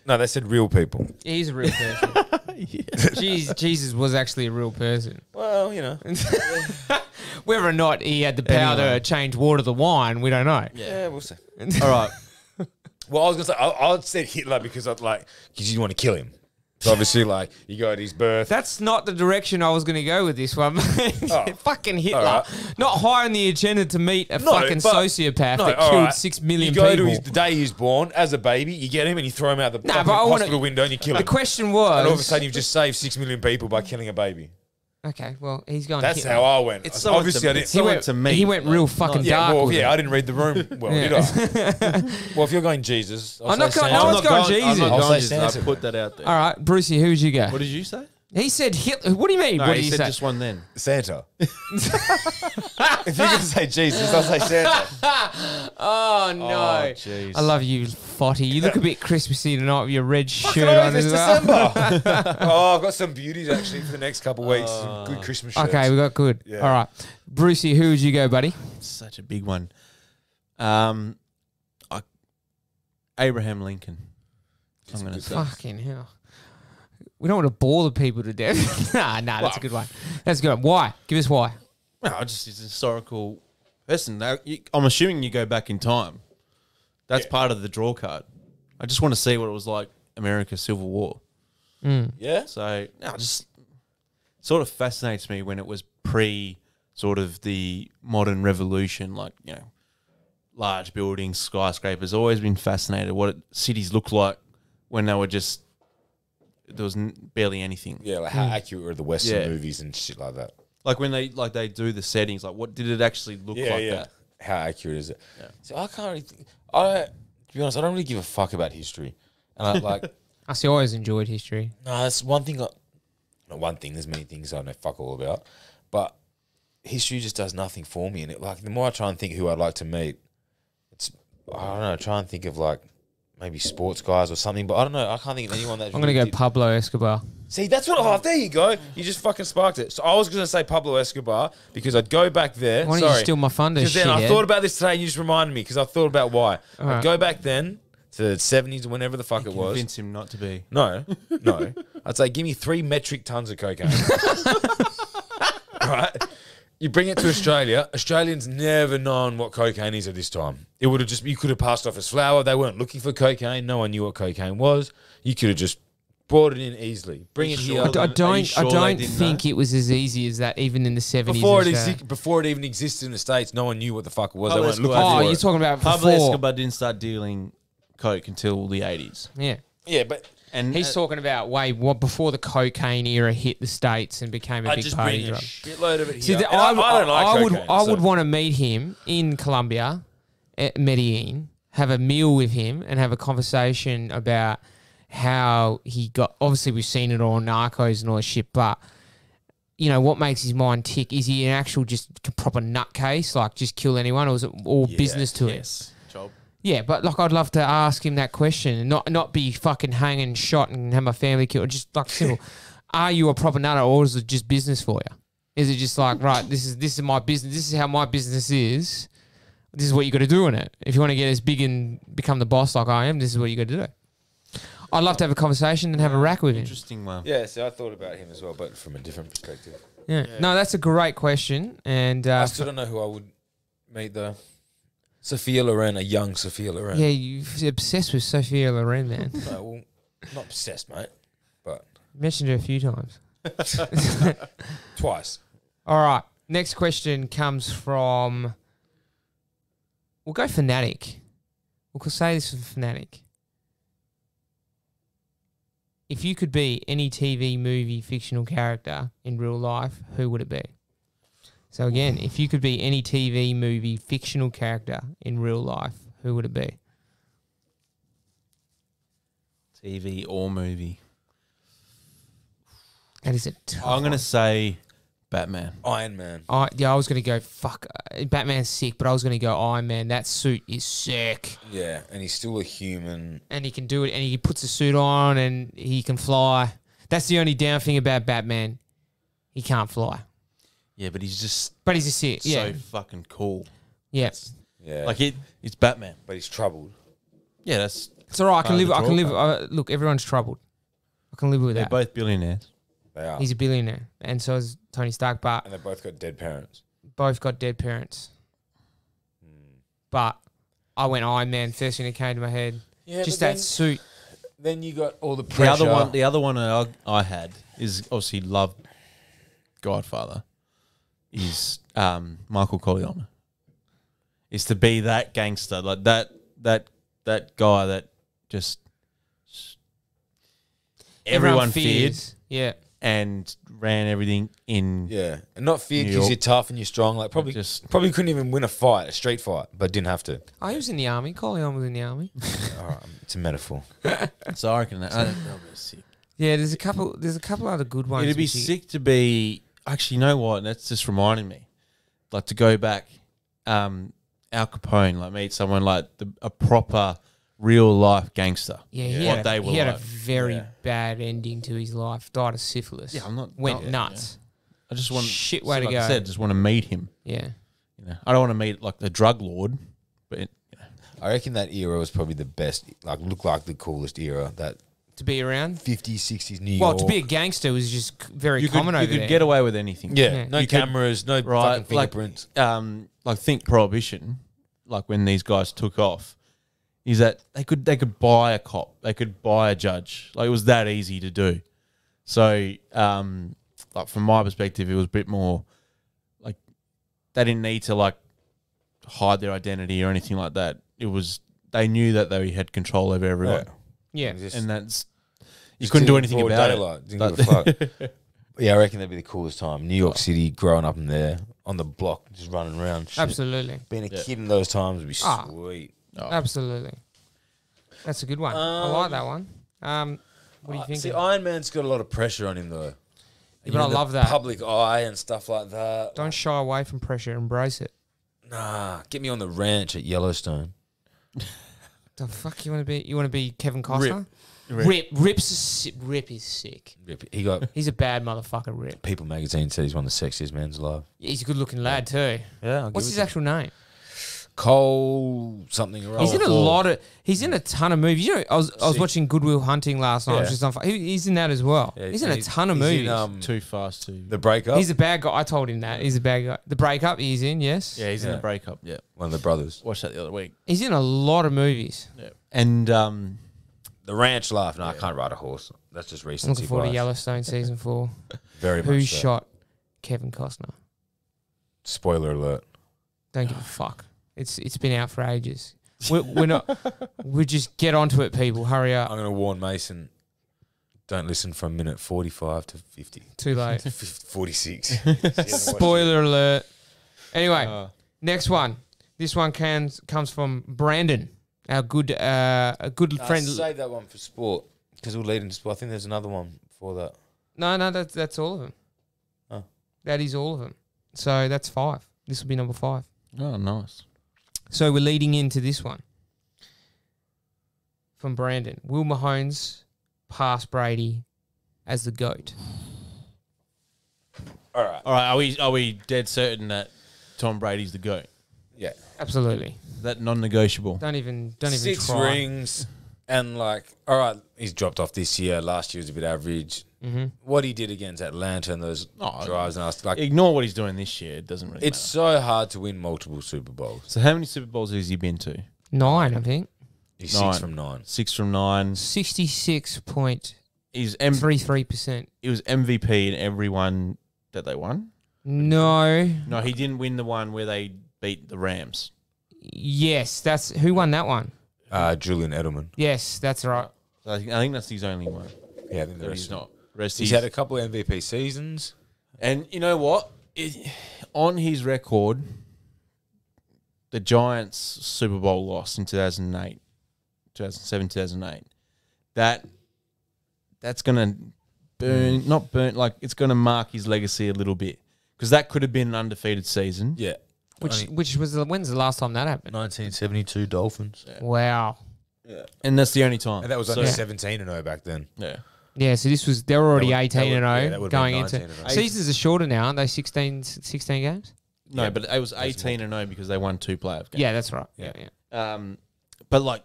No, they said real people.
He's a real person. Jesus was actually a real person.
Well, you know.
Whether or not he had the power to
Anyway.
change water to wine, we don't know.
Yeah, we'll see.
all right.
Well, I was gonna say I said Hitler because because you want to kill him. So obviously, like you go at his birth.
That's not the direction I was going to go with this one, mate.
Oh.
Fucking Hitler.
All right.
Not high on the agenda to meet a
No,
fucking
but-
sociopath
No,
that
all
killed
right.
6 million
You go
people.
to the day he was born as a baby. You get him and you throw him out the
Nah,
fucking
but I wanna-
hospital window and you kill
The
him.
question was...
And all of a sudden, you've just saved 6 million people by killing a baby.
Okay, well, he's going
That's
Hitler.
how I went.
It's someone
Obviously,
to-
I didn't.
it's someone to meet.
He went real
Like,
fucking
Yeah,
dark
well,
with
yeah,
it.
I didn't read the room well,
Yeah.
did I? Well, if you're going Jesus, I'll
I'm not
say
going-
Santa.
no one's going Jesus.
I'm not
I'll
going
say
Jesus.
Santa.
I put that out there.
All right, Brucey, who would you go?
What did you say?
He said Hitler. What do you mean?
No,
what did
he
he
said
say?
just one then.
Santa. If you're going to say Jesus, I'll say Santa.
Oh, no.
Oh, jeez.
I love you, Fotty. You look a bit Christmassy tonight with your red shirt
Fucking
on
it's
as well.
December. Oh, I've got some beauties actually for the next couple of weeks. Some good Christmas shirts.
Okay, we got good.
Yeah.
All right. Brucey, who would you go, buddy?
Such a big one. Abraham Lincoln. I'm going to say.
Fucking hell. We don't want to bore the people to death. nah, that's a good one. That's a good one. Why? Give us why.
No, just he's a historical person. Now, I'm assuming you go back in time. That's part of the draw card. I just want to see what it was like America's Civil War.
Yeah?
So just sort of fascinates me when it was pre sort of the modern revolution, like, you know, large buildings, skyscrapers. Always been fascinated what cities looked like when they were there was barely anything.
Yeah, like how accurate were the Western
Yeah.
movies and shit like that.
Like when they do the settings, like what did it actually look like that?
How accurate is it?
Yeah.
So I can't really to be honest, I don't really give a fuck about history. And I like,
I see. I always enjoyed history.
no, that's one thing. Not one thing. There's many things I know fuck all about, but history just does nothing for me. And it like the more I try and think who I'd like to meet, it's I don't know. Try and think of like maybe sports guys or something, but I don't know. I can't think of anyone that.
I'm gonna go Pablo Escobar.
See, that's what. Oh, there you go. You just fucking sparked it. So I was gonna say Pablo Escobar because I'd go back there.
Why don't you steal my thunder?
Because then I
shithead?
thought about this today and you just reminded me because I thought about why. I'd
right.
go back then to the 70s or whenever the fuck it was.
Convince him not to be.
No. I'd say, give me 3 metric tons of cocaine. Right? You bring it to Australia. Australians never known what cocaine is at this time. It would have just, you could have passed off as flour. They weren't looking for cocaine. No one knew what cocaine was. You could have just brought it in easily. Bring it here.
I don't
they didn't
think it was as easy as that. Even in the 70s.
Before it even existed in the States, no one knew what the fuck it was.
Pablo
They weren't looking
Escobar.
for
you're
it.
talking about
Pablo
before.
Escobar didn't start dealing coke until the 80s.
Yeah.
Yeah, but
And
He's talking about before the cocaine era hit the States and became a
I
big
just
party
bring a
drug.
shitload of it
See,
here.
the-
And I don't like cocaine.
I
so-
would want to meet him in Colombia, at Medellin, have a meal with him, and have a conversation about how he got. Obviously, we've seen it all on Narcos and all this shit, but you know what makes his mind tick? Is he an actual just proper nutcase, like just kill anyone, or is it all business to him?
yes, job.
Yeah, but like I'd love to ask him that question and not be fucking hanging, shot, and have my family killed. Just like simple, are you a proper nutter or is it just business for you? Is it just like right? This is my business. This is how my business is. This is what you got to do in it. If you want to get as big and become the boss like I am, this is what you got to do. I'd love to have a conversation and have a rack with him.
Interesting one.
Yeah, so I thought about him as well, but from a different perspective.
Yeah. No, that's a great question, and
I still don't know who I would meet though. Sophia Loren, a young Sophia Loren.
yeah, you're obsessed with Sophia Loren, man.
No, well, not obsessed, mate, but
Mentioned her a few times.
twice.
All right. Next question comes from. We'll go Fanatic. We'll say this is Fanatic. If you could be any TV, movie, fictional character in real life, who would it be? So again, if you could be any TV, movie, fictional character in real life, who would it be?
TV or movie.
That is a tough
I'm going
one.
to say Batman.
Iron Man.
I was going to go, Batman's sick, but I was going to go Iron Man. That suit is sick.
Yeah, and he's still a human.
And he can do it, and he puts a suit on, and he can fly. That's the only down thing about Batman. He can't fly.
Yeah, but he's just
But he's a sick. Yeah.
so fucking cool.
Yeah.
Yeah,
Like it's Batman.
but he's troubled.
Yeah, that's
It's all right. I can live.
the
I can live.
drawback.
Look, everyone's troubled. I can live with
they're
that.
both billionaires.
They are,
He's a billionaire, and so is Tony Stark. But
and they both got dead parents.
both got dead parents. But I went Iron Man first thing that came to my head.
Yeah,
Just
but
that suit.
Then you got all the pressure.
The other one I had is obviously loved Godfather. Is Michael Corleone. Is to be that gangster, like that guy that just everyone feared
fears. Yeah.
and ran everything in.
Yeah, and not feared
New
because
York.
you're tough and you're strong. Like probably couldn't even win a fight, a street fight, but didn't have to.
Oh, he was in the army. Corleone was in the army.
All right, it's a metaphor.
So I reckon that would be sick.
Yeah, there's a couple other good ones.
It'd be
which you-
sick to be. Actually, you know what? That's just reminding me, like to go back, Al Capone, like meet someone like a proper, real life gangster.
Yeah,
What they were
he had
like.
a very
Yeah.
bad ending to his life. Died of syphilis.
Yeah, I'm not
went
not-
nuts.
I just want
Shit way to
like
go.
I said, just want to meet him.
Yeah.
You know, I don't want to meet like the drug lord, but
I reckon that era was probably the best. Like, looked like the coolest era. That
To be around.
50s, 60s New
Well,
York.
to be a gangster was just very
you
common over
could
there.
get away with anything.
yeah,
Yeah.
no
You could-
cameras, no
Right,
fucking fingerprints.
like think Prohibition, like when these guys took off, is that they could buy a cop, they could buy a judge, like it was that easy to do. So, like from my perspective, it was a bit more like they didn't need to like hide their identity or anything like that. It was they knew that they had control over everyone,
Yeah.
Just-
and that's you
just
couldn't do
did it
anything
broad
about
daylight.
it.
Didn't give a fuck. Yeah, I reckon that'd be the coolest time. New York City, growing up in there, on the block, just running around. Shit.
Absolutely.
Being a kid in those times would be
Ah.
sweet.
Absolutely. That's a good one. I like that one. What do you think?
See, Iron Man's got a lot of pressure on him, though.
Yeah, but I love that.
Public eye and stuff like that.
Don't shy away from pressure. Embrace it.
Nah, get me on the ranch at Yellowstone.
The fuck you want to be? You want to be Kevin Costner?
Rip.
Rip is sick.
He got
He's a bad motherfucker, Rip.
People magazine said he's one of the sexiest men alive.
Yeah, he's a good-looking lad too.
Yeah,
What's his actual name?
Cole something or
He's in a
other.
lot of. He's in a ton of movies. You know, I was watching Good Will Hunting last night. I was
Yeah.
just on. He's in that as well.
Yeah,
he's in a
he's-
ton of
he's in,
movies.
Too fast to.
The breakup.
He's a bad guy. I told him that he's a bad guy. The Breakup. He's in. Yes.
Yeah, he's in
Yeah.
the breakup. Yeah,
one of the brothers.
watched that the other week.
He's in a lot of movies.
Yeah, and
The ranch life. No, I can't ride a horse. That's just
I'm
recency
looking forward to
bias.
Yellowstone season 4.
Very
Who
much so.
shot Kevin Costner?
Spoiler alert.
Don't give a fuck. It's been out for ages. We're not. We just get onto it, people. Hurry
I'm
up.
going to warn Mason. Don't listen from minute 45 to 50.
Too late.
46.
Spoiler alert. Anyway, next one. This one comes from Brandon, our good a good friend.
Save that one for sport because we'll lead into sport. I think there's another one for that.
No, that's all of them.
Oh.
That is all of them. So that's 5. This will be number 5.
oh, nice.
So we're leading into this one from Brandon. Will Mahomes pass Brady as the GOAT?
All right.
All right, are we dead certain that Tom Brady's the GOAT?
Yeah.
Absolutely.
Is that non-negotiable?
Don't even
6
try.
rings and like, all right, he's dropped off this year. Last year was a bit average.
Mm-hmm.
What he did against Atlanta and those drives and us, like,
Ignore what he's doing this year. It doesn't really
it's
matter.
so hard to win multiple Super Bowls.
So how many Super Bowls has he been to?
9, I think.
He's
9.
6 from 9.
6 from 9.
66.33%.
He's he was MVP in every one that they won.
No.
No, he didn't win the one where they beat the Rams.
Yes, that's who won that one.
Julian Edelman.
Yes, that's right.
So I think that's his only one.
Yeah, I think
That he's not. Rest
He's had a couple of MVP seasons.
And you know what? On his record, the Giants' Super Bowl loss in 2007, 2008, that's going to it's going to mark his legacy a little bit. Because that could have been an undefeated season.
Yeah.
When's the last time that happened?
1972 Dolphins.
Wow.
And that's the only time.
And that was
So-
only 17-0 back then.
Yeah.
Yeah, so they were already
That would-
18 and
that
0
would
going
be
into
19 and 0.
seasons are shorter now, aren't they? 16 games.
No,
Yeah.
but it was 18-0 because they won 2 playoff games.
Yeah, that's right.
Yeah.
Yeah.
But like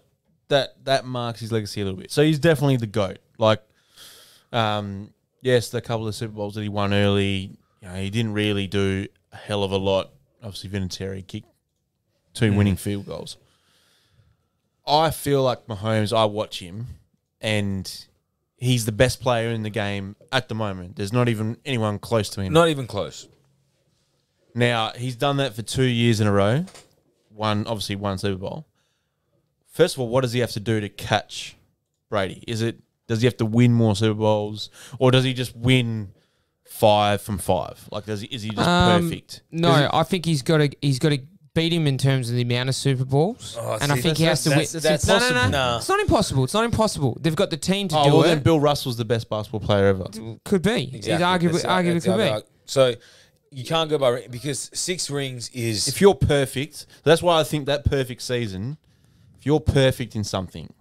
that marks his legacy a little bit. So he's definitely the GOAT. Like, yes, the couple of Super Bowls that he won early, he didn't really do a hell of a lot. Obviously, Vinatieri kicked 2 winning field goals. I feel like Mahomes, I watch him, and he's the best player in the game at the moment. There's not even anyone close to him.
Not even close.
Now, he's done that for 2 years in a row. One Super Bowl. First of all, what does he have to do to catch Brady? Does he have to win more Super Bowls, or does he just win 5 from 5? Like, is he just perfect?
No, I think he's got to beat him in terms of the amount of Super Bowls, and I think he has to win.
that's
No,
impossible.
no, it's not impossible. It's not impossible. They've got the team to
Oh,
do
well,
it.
then Bill Russell's the best basketball player ever.
Could be.
Exactly.
It arguably could be.
So you can't go by because 6 rings is
If you're perfect, that's why I think that perfect season, if you're perfect in something,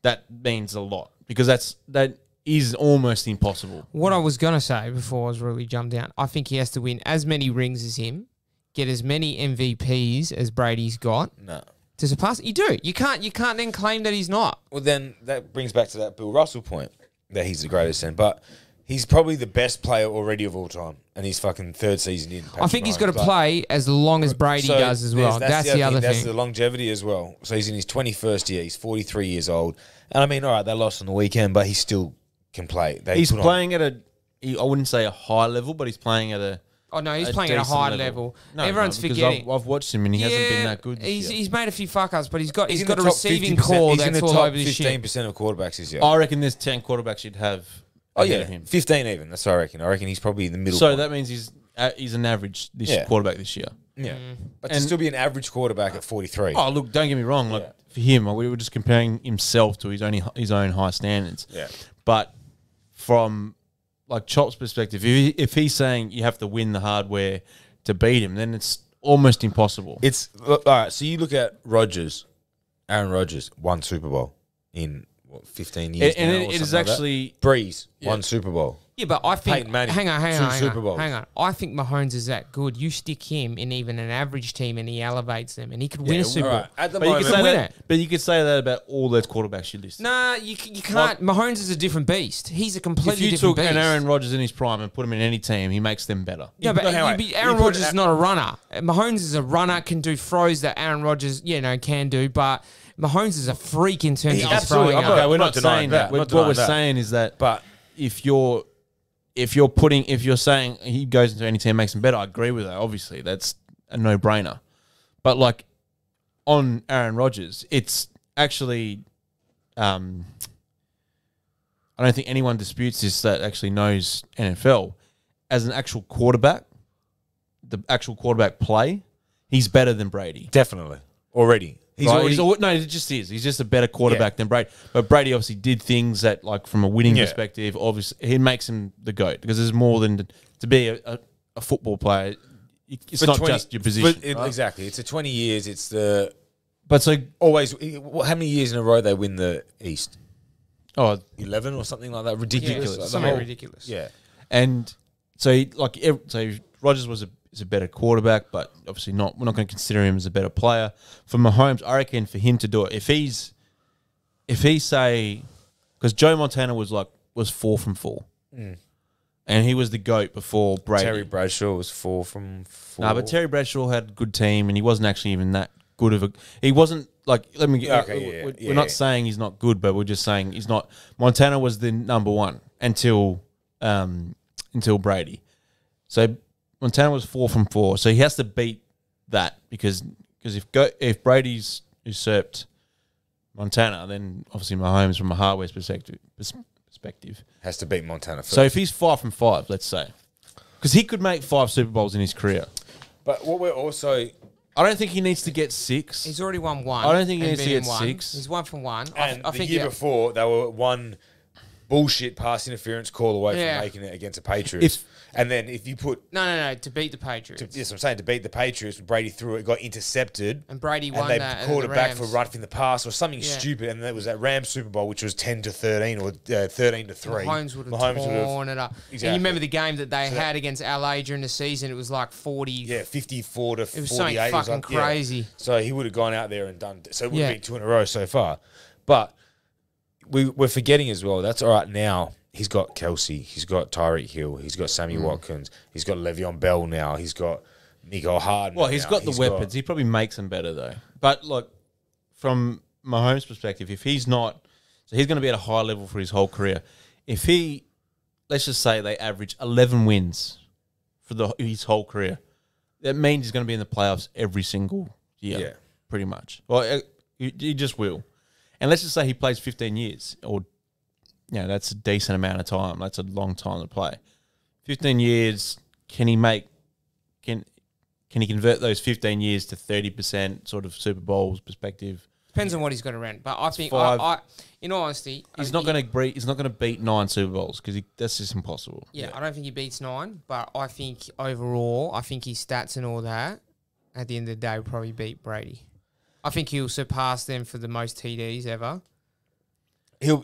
that means a lot because that is almost impossible.
What I was gonna say before I was really jumped down, I think he has to win as many rings as him, get as many MVPs as Brady's got
no.
to surpass. You do. You can't then claim that he's not.
Well, then that brings back to that Bill Russell point that he's the greatest in, but he's probably the best player already of all time, and he's fucking 3rd season in.
I think he's got to play as long as Brady does as well. That's the other
That's
thing.
the longevity as well. So he's in his 21st year. He's 43 years old, and I mean, all right, they lost on the weekend, but he still can play.
He's playing at I wouldn't say a high level, but he's playing at a.
Oh no, he's
a
playing at a
decent
high
level.
level.
No,
Everyone's
because
forgetting.
I've watched him and he hasn't been that good. This year.
He's made a few fuck ups, but he's got
in
a
the top
receiving
50%.
core
He's in
that's
the
all
top
over this
15%
shit.
of quarterbacks this year.
I reckon there's 10 quarterbacks you'd have
Oh
ahead
yeah,
of him.
15 even. That's what I reckon. I reckon he's probably in the middle.
So
point.
that means he's an average
Yeah.
quarterback this year.
Yeah, but to
And-
still be an average quarterback at 43.
Oh, look, don't get me wrong. Like for him, we were just comparing himself to his own high standards.
Yeah.
But from like Chop's perspective, if he's saying you have to win the hardware to beat him, then it's almost impossible.
It's all right. So you look at Aaron Rodgers won Super Bowl in 15 years,
And
now
it
or
is
something like that.
actually
Breeze won Super Bowl.
Yeah, but I think.
Peyton Manning,
Hang
two
on.
Super Bowls.
Hang on. I think Mahomes is that good. You stick him in even an average team, and he elevates them, and he could win a Super
all
Bowl.
right. At the
But you
moment,
could say
win
that.
it.
But you could say that about all those quarterbacks you listed.
Nah, you can't. Mahomes is a different beast. He's a completely
If you
different
took
beast.
an Aaron Rodgers in his prime and put him in any team, he makes them better.
Yeah, but
hang on.
Aaron
You put
Rodgers is not a runner. Mahomes is a runner, can do throws that Aaron Rodgers, can do, but Mahomes is a freak in terms
He
of his
absolutely-
throwing
I'm
up.
not-
we're
not
not
denying
saying
that.
that.
Not
What
denying
we're
that.
saying is that,
but
if you're saying he goes into any team makes him better, I agree with that. Obviously, that's a no-brainer. But like on Aaron Rodgers, it's actually, I don't think anyone disputes this that actually knows NFL. As an actual quarterback, the actual quarterback play, he's better than Brady.
definitely already. He's
Right?
already.
No, it just is. He's just a better quarterback than Brady. But Brady obviously did things that, like, from a winning
Yeah.
perspective, obviously, he makes him the GOAT because there's more than to be a football player. It's
for
not
20
just your position.
for- Exactly. It's a 20 years. It's the
But so,
always. How many years in a row they win the East?
oh,
11 or something like that.
Yeah,
Ridiculous. Like the
something
whole-
ridiculous.
Yeah.
and so so Rodgers is a better quarterback, but obviously not. We're not going to consider him as a better player. For Mahomes, I reckon for him to do it, if he say, because Joe Montana was 4 from 4, and he was the GOAT before Brady.
Terry Bradshaw was 4 from 4.
No, but Terry Bradshaw had a good team, and he wasn't actually even that good of a. He wasn't like. Let me.
Yeah, okay,
we're not saying he's not good, but we're just saying he's not. Montana was the number one until Brady. So Montana was 4 from 4, so he has to beat that because if Brady's usurped Montana, then obviously Mahomes from a hardware perspective
has to beat Montana first.
So if he's 5 from 5, let's say, because he could make 5 Super Bowls in his career.
but what we're also
I don't think he needs to get 6.
He's already won one.
I don't think he
and
needs to
beaten
get
one.
6.
He's 1 from 1.
and
I
the
think
year before they were one bullshit pass interference call away
Yeah.
from making it against the Patriots. And then if you put
No, to beat the Patriots.
yes, I'm saying to beat the Patriots, Brady threw it, got intercepted,
And Brady won
and they
that.
called
at
it
the
back for
Rams.
roughing the pass or something
Yeah.
stupid, and that was that Rams Super Bowl, which was 10-13 or 13-3.
Mahomes would have torn it up. And
Exactly.
you remember the game that they had against LA during the season? It was like 40.
Yeah, 54 to 48.
It was something fucking crazy.
So he would have gone out there and done. So it would
Yeah.
have been 2 in a row so far. But we're forgetting as well. That's all right now. He's got Kelsey. He's got Tyreek Hill. He's got Sammy Watkins. He's got Le'Veon Bell now. He's got Nico Harden.
Well, he's
now.
got the weapons. He probably makes them better though. But look, from Mahomes' perspective, if he's not, so he's going to be at a high level for his whole career. If he, let's just say they average 11 wins for his whole career, that means he's going to be in the playoffs every single year.
Yeah.
Pretty much. Well, he just will. And let's just say he plays 15 years, or that's a decent amount of time. That's a long time to play. 15 years. Can he convert those 15 years to 30% sort of Super Bowls perspective?
Depends on what he's got to rent. But I think,
five.
in all honesty,
He's not going to beat 9 Super Bowls because that's just impossible.
Yeah, I don't think he beats 9, but I think overall, his stats and all that, at the end of the day, will probably beat Brady. I think he'll surpass them for the most TDs ever.
He'll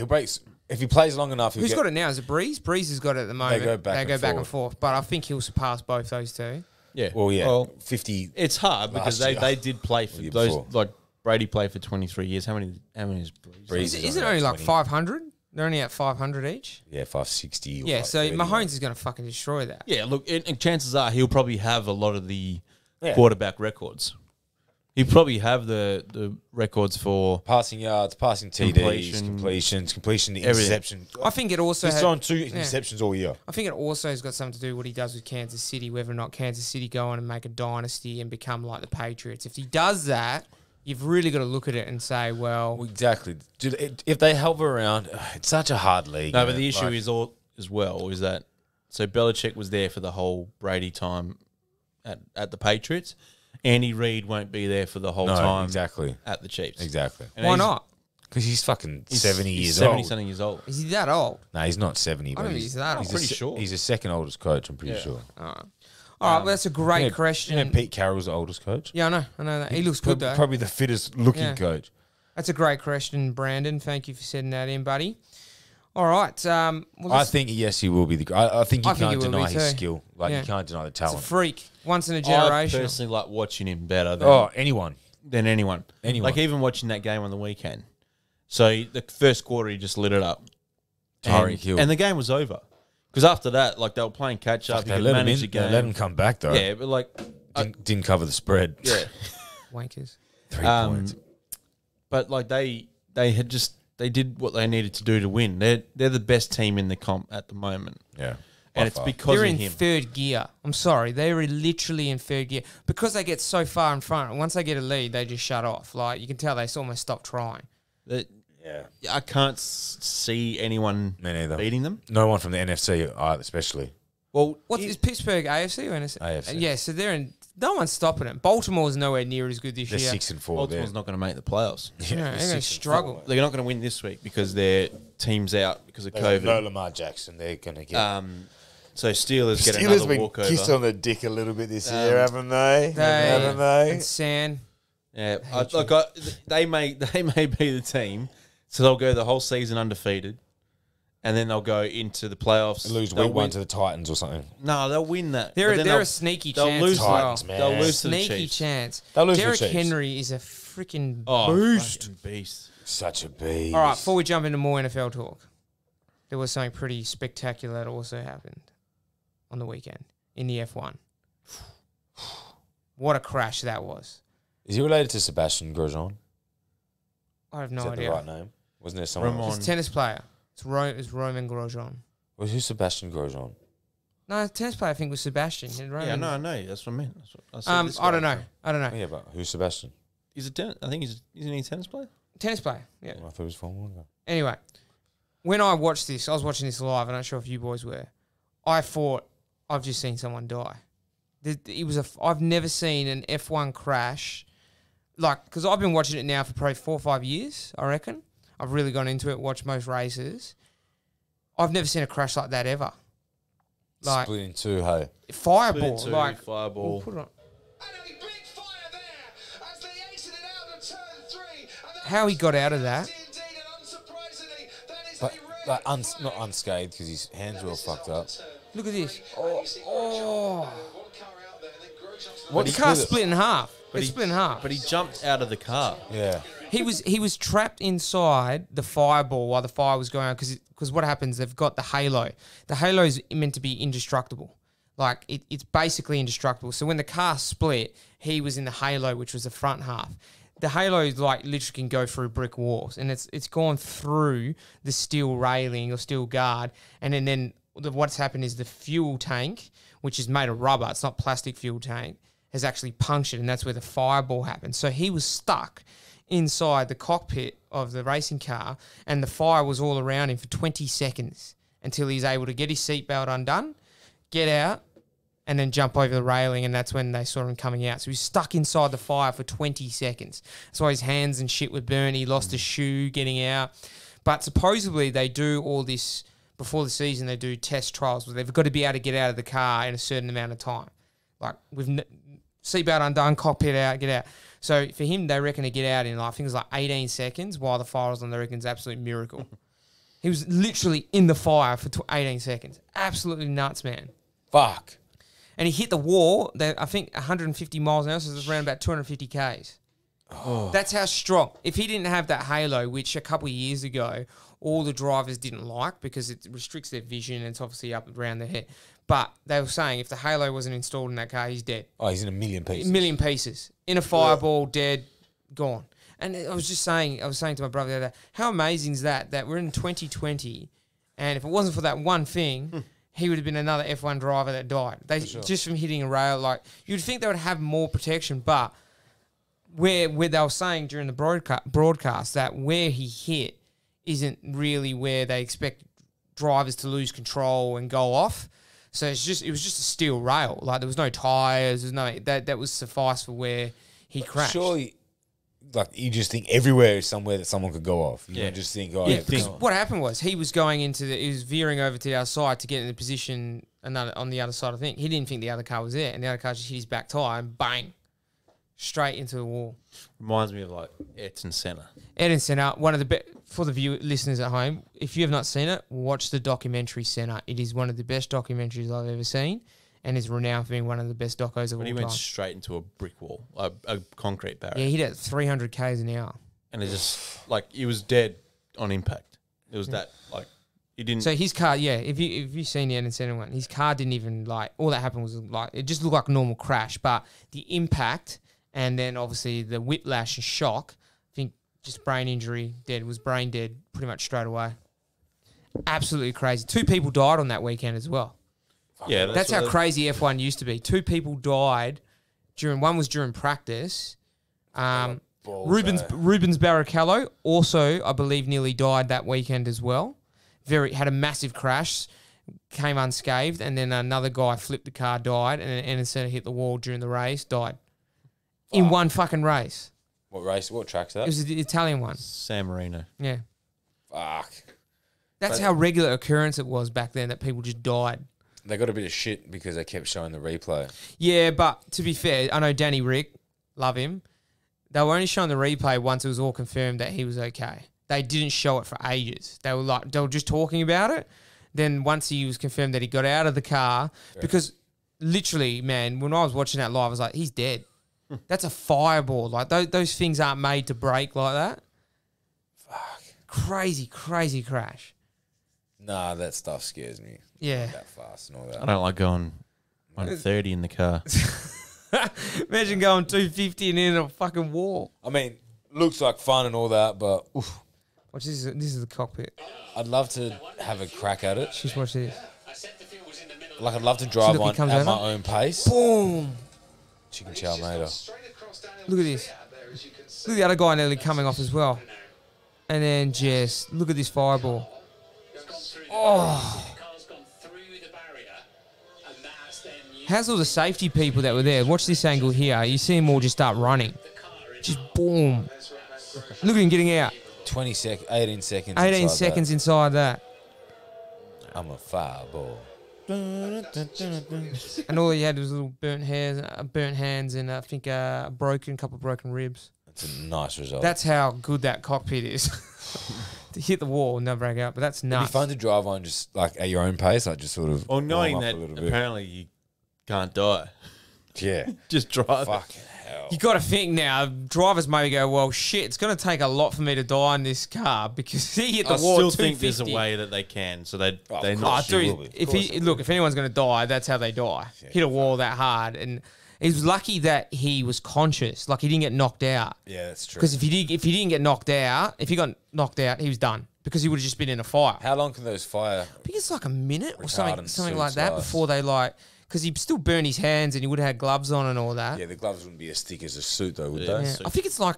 break. If he plays long enough,
Who's got it now? Is it Breeze? Breeze has got it at the moment.
They go back and
forth. But I think he'll surpass both those two.
Yeah.
Well, 50.
It's hard because
Last year.
they did play for
year
those,
before.
like Brady played for 23 years. How many is Breeze?
Breeze
Isn't it
on
only
about
like
20.
500? They're only at 500 each.
Yeah, 560. Or
Yeah, so
530.
Mahomes is going to fucking destroy that.
Yeah, look, and chances are he'll probably have a lot of the
Yeah.
quarterback records. He'll probably have the records for
Passing yards, passing TDs, completion to interception.
I think it also
He's
had-
thrown 2
yeah.
interceptions all year.
I think it also has got something to do with what he does with Kansas City, whether or not Kansas City go on and make a dynasty and become like the Patriots. If he does that, you've really got to look at it and say, well,
Exactly. Dude, if they help around, it's such a hard league.
No,
man.
but the issue
Like,
is is that so Belichick was there for the whole Brady time at the Patriots. Andy Reid won't be there for the whole time
exactly.
at the Chiefs.
Exactly.
And
why
he's-
not?
Because he's fucking
He's
70
he's
years
70
old.
something years old.
Is he that old?
No, he's not 70.
I
But
don't think he's that old.
a
Pretty
se-
sure.
He's the second oldest coach, I'm pretty sure.
All right. All right, well, that's a great
Yeah,
question.
You know, Pete Carroll's the oldest coach.
Yeah, I know that. He looks good, though.
Probably the fittest looking
Yeah.
coach.
That's a great question, Brandon. Thank you for sending that in, buddy. All right. Well,
I think, yes, he will be. I think you
I think
can't
he will
deny
be
his
too.
skill. Like,
Yeah.
you can't deny the
it's a
talent.
freak. Once in a
I
generation.
personally like watching him better
Anyone.
than anyone.
Anyone.
Like even watching that game on the weekend. So the first quarter, he just lit it up.
Tyreek Hill.
And the game was over. Because after that, like they were playing catch up.
They
He
let
could
him
manage
in.
the
They
game.
let him come back, though.
Yeah, but like,
Didn't cover the spread.
yeah.
Wankers.
3 points.
But like they did what they needed to do to win. They're the best team in the comp at the moment.
Yeah.
And
By
it's
far.
because
They're
of
in
him.
third gear. I'm sorry. They're literally in third gear. Because they get so far in front, once they get a lead, they just shut off. Like, you can tell they almost stop trying.
That-
Yeah.
I can't see anyone
Me neither.
beating them.
No one from the NFC, especially.
Well,
What is Pittsburgh AFC or NFC?
AFC.
Yeah, so they're in. No one's stopping it. Baltimore's nowhere near as good this
They're
year.
6-4.
Baltimore's not going to make the playoffs.
Yeah, they're going to
6-4.
struggle.
They're not going to win this week because their team's out because of
No
COVID.
Lamar Jackson. They're going to get.
So Steelers get
Steelers
another
been
walkover.
kissed on the dick a little bit this year, haven't they? Haven't
And
they?
San.
Yeah, they may be the team, so they'll go the whole season undefeated, and then they'll go into the playoffs.
Lose
They'll
week 1
win-
to the Titans or something.
No, they'll win that.
They're,
But then
they're
they'll-
a sneaky
they'll
chance.
lose
as
to-
well.
Titans, man.
They'll lose to the
Sneaky
Chiefs.
chance.
They'll lose to the
Derrick
Chiefs.
Henry is a freaking
Oh,
boost.
fucking beast.
Such a beast.
All right, before we jump into more NFL talk, there was something pretty spectacular that also happened on the weekend in the F1. What a crash that was.
Is he related to Sebastian Grosjean?
I have
Is
no
that
idea.
the right name? Wasn't there someone
Ramon.
else?
It's a tennis player. It's Roman Grosjean.
Well, who's Sebastian Grosjean?
No, tennis player I think was Sebastian. And
Yeah,
Roman-
no, I know. That's what I meant. That's what I said this
I don't
guy.
know. I don't know.
Yeah, but who's Sebastian?
He's a tennis. I think isn't he a tennis player?
Tennis player. Yeah.
I thought it was Formula 1 guy.
Anyway, when I watched this, I was watching this live. I'm not sure if you boys were. I thought I've just seen someone die. I've never seen an F1 crash, like, because I've been watching it now for probably 4 or 5 years. I reckon I've really gone into it, watched most races. I've never seen a crash like that ever. Like
Split in two, hey.
fireball,
Split in two,
like
fireball.
Put it on.
And a big fire there as they exited out of turn 3. And that
How he
was
got out of that?
indeed, and unsurprisingly, that is
But
a rare
like
fire.
not unscathed because his hands were all fucked up.
Look at this.
Oh,
Oh.
one car out there, and then Grosjean's
What? The
he
car
split it.
split in half.
But
It split in half.
But he jumped out of the car.
Yeah.
He was trapped inside the fireball while the fire was going on because what happens? They've got the halo. The halo is meant to be indestructible. Like it's basically indestructible. So when the car split, he was in the halo, which was the front half. The halo like literally can go through brick walls, and it's gone through the steel railing or steel guard, and then what's happened is the fuel tank, which is made of rubber, it's not plastic fuel tank, has actually punctured, and that's where the fireball happened. So he was stuck inside the cockpit of the racing car, and the fire was all around him for 20 seconds until he's able to get his seatbelt undone, get out, and then jump over the railing, and that's when they saw him coming out. So he's stuck inside the fire for 20 seconds. That's why his hands and shit were burned. He lost a shoe getting out. But supposedly they do all this before the season. They do test trials where they've got to be able to get out of the car in a certain amount of time. Like with seatbelt undone, cockpit out, get out. So for him, they reckon to get out in, I think it was like 18 seconds while the fire was on. They reckon it's an absolute miracle. He was literally in the fire for 18 seconds. Absolutely nuts, man.
Fuck.
And he hit the wall, I think 150 miles an hour, so it was around about 250 Ks. That's how strong. If he didn't have that halo, which a couple of years ago, all the drivers didn't like because it restricts their vision and it's obviously up around their head. But they were saying if the halo wasn't installed in that car, he's dead.
Oh, he's in a million
A
pieces.
million pieces. In a fireball, dead, gone. And I was saying to my brother the other day, how amazing is that we're in 2020, and if it wasn't for that one thing, he would have been another F1 driver that died. Just from hitting a rail. Like, you'd think they would have more protection, but where they were saying during the broadcast that where he hit isn't really where they expect drivers to lose control and go off. So it was just a steel rail. Like there was no tires. There's no that was suffice for where he crashed.
Surely, like you just think everywhere is somewhere that someone could go off. You don't just think, oh,
Yeah, because what happened was he was going he was veering over to the other side to get in the position on the other side of the thing. He didn't think the other car was there, and the other car just hit his back tyre and bang, straight into the wall.
Reminds me of like Ayrton Senna.
Ayrton Senna, one of the for the listeners at home, if you have not seen it, watch the documentary Senna. It is one of the best documentaries I've ever seen, and is renowned for being one of the best docos of all
But he
time.
went straight into a brick wall, a concrete barrier.
Yeah, he hit at 300 k's an hour.
And it just like he was dead on impact. It was that like he didn't.
So his car, yeah, if you've seen the Ayrton Senna one, his car didn't even like all that happened was like it just looked like a normal crash, but the impact and then obviously the whiplash and shock, I think just brain injury, was brain dead pretty much straight away. Absolutely crazy. 2 people died on that weekend as well.
yeah,
That's how crazy F1 used to be. 2 people died one was during practice. Rubens Barrichello also, I believe, nearly died that weekend as well. Had a massive crash, came unscathed, and then another guy flipped the car, died, and then Anderson hit the wall during the race, died. In one fucking race.
What race? What track's that?
It was the Italian one.
San Marino.
Yeah.
Fuck.
That's how regular occurrence it was back then, that people just died.
They got a bit of shit because they kept showing the replay.
Yeah, but to be fair, I know Danny Rick, love him. They were only showing the replay once it was all confirmed that he was okay. They didn't show it for ages. They were just talking about it. Then once he was confirmed that he got out of the car, because literally, man, when I was watching that live, I was like, he's dead. That's a fireball. Like those things aren't made to break like that.
Fuck.
Crazy, crazy crash.
Nah, that stuff scares me.
Yeah.
That fast and all that.
I don't like going 130 in the car.
Imagine going 250 and in a fucking wall.
I mean, looks like fun and all that, but oof,
Watch this. This is the cockpit.
I'd love to have a crack at it.
Just watch this.
Like, I'd love to drive
look, he
one
comes
at
over.
my own pace.
Boom.
Chicken chow later.
Look at this. Look at the other guy nearly coming off as well. And then just look at this fireball. Oh. How's all the safety people that were there? Watch this angle here. You see them all just start running. Just boom. Look at him getting out.
18 seconds.
18
inside
seconds inside that.
that. I'm a fireball.
And all he had was little burnt hands, and I think a couple of broken ribs.
That's a nice result.
That's how good that cockpit is. To hit the wall and not break out, but that's
It'd
nuts.
be fun to drive on just like at your own pace, like just sort of.
Or knowing
warm up
that
a little bit.
apparently you can't die.
Yeah.
Just drive.
Fucking hell.
You got to think now. Drivers maybe go, "Well, shit, it's going to take a lot for me to die in this car because he hit the
I
wall."
still
at
think there's a
250.
way that they can, so they're
of
not.
Oh,
course you will
dude,
be.
if anyone's going to die, that's how they die. Hit a wall that hard, and he was lucky that he was conscious. Like he didn't get knocked out.
Yeah, that's true.
Because if he didn't get knocked out, he was done because he would have just been in a fire.
How long can those fire?
I think it's like a minute or
Retardant
something like
suits
that
last?
before they because he'd still burn his hands and he would have had gloves on and all that.
Yeah, the gloves wouldn't be as thick as a suit though, would
Yeah.
they?
Yeah. I think it's like,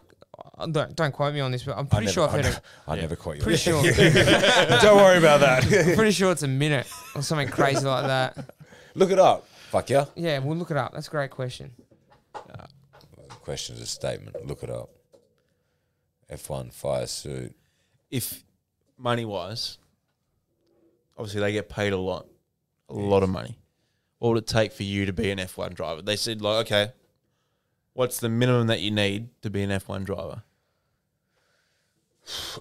don't quote me on this, but I'm pretty sure I've heard it.
I never quite.
Pretty sure.
Don't worry about that.
I'm pretty sure it's a minute or something crazy like that.
Look it up. Fuck yeah.
Yeah, we'll look it up. That's a great question.
The question is a statement. Look it up. F1 fire suit.
If money wise, obviously they get paid a lot of money. What would it take for you to be an F1 driver? They said, like, okay, what's the minimum that you need to be an F1 driver?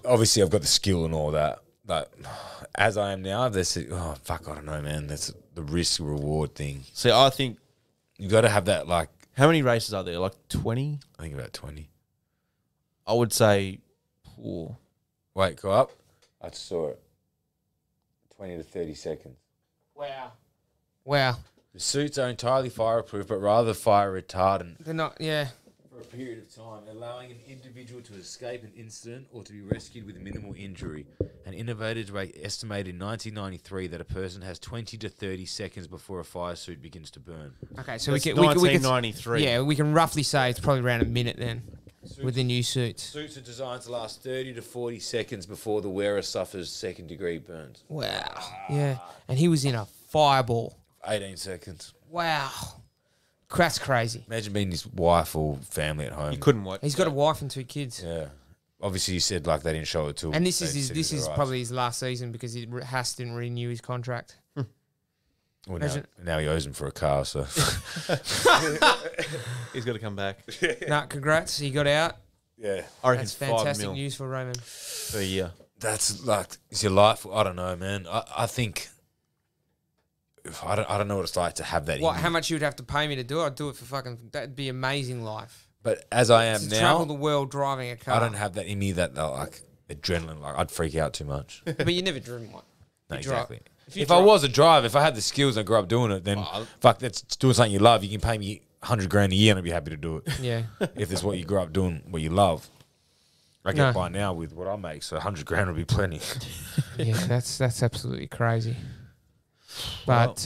Obviously, I've got the skill and all that. But as I am now, they say, oh, fuck, I don't know, man. That's the risk reward thing.
See, I think,
You got to have that, like,
how many races are there? Like 20?
I think about 20.
I would say, oh,
Wait, go up. I just saw it. 20 to 30 seconds.
Wow.
The suits are entirely fireproof, but rather fire retardant.
They're not, yeah.
For a period of time, allowing an individual to escape an incident or to be rescued with minimal injury. An innovator estimated in 1993 that a person has 20 to 30 seconds before a fire suit begins to burn.
Okay, so
That's
we can
1993.
yeah, we can roughly say it's probably around a minute then. with the new suits.
Suits are designed to last 30 to 40 seconds before the wearer suffers second-degree burns.
Wow. Yeah. And he was in a fireball.
18 seconds.
Wow. That's crazy.
Imagine being his wife or family at home.
You couldn't watch.
He's got a wife and 2 kids.
Yeah. Obviously, you said like they didn't show it to him.
And this
They
is his,
said
this
it
is
was
probably his last season because Haas didn't renew his contract.
Well,
imagine-
now he owes him for a car, so.
He's got to come back.
Nah, congrats. He got out.
Yeah.
I reckon
That's
5
fantastic
mil
news for Raymond.
per year.
That's like, it's your life. I don't know, man. I think, I don't know what it's like to have that.
What?
in
How
you.
much you would have to pay me to do it? I'd do it for fucking. That'd be amazing life.
But as I am
To travel the
now,
world driving a car.
I don't have that in me that like adrenaline. Like I'd freak out too much.
But you never driven one.
No,
You drive-
exactly.
If you
If I
drive-
was a driver, if I had the skills and I grew up doing it, then fuck, that's doing something you love. You can pay me $100,000 a year and I'd be happy to do it.
Yeah.
If it's what you grew up doing, what you love. I get
No.
by now with what I make, so $100,000 would be plenty.
Yeah, that's absolutely crazy. But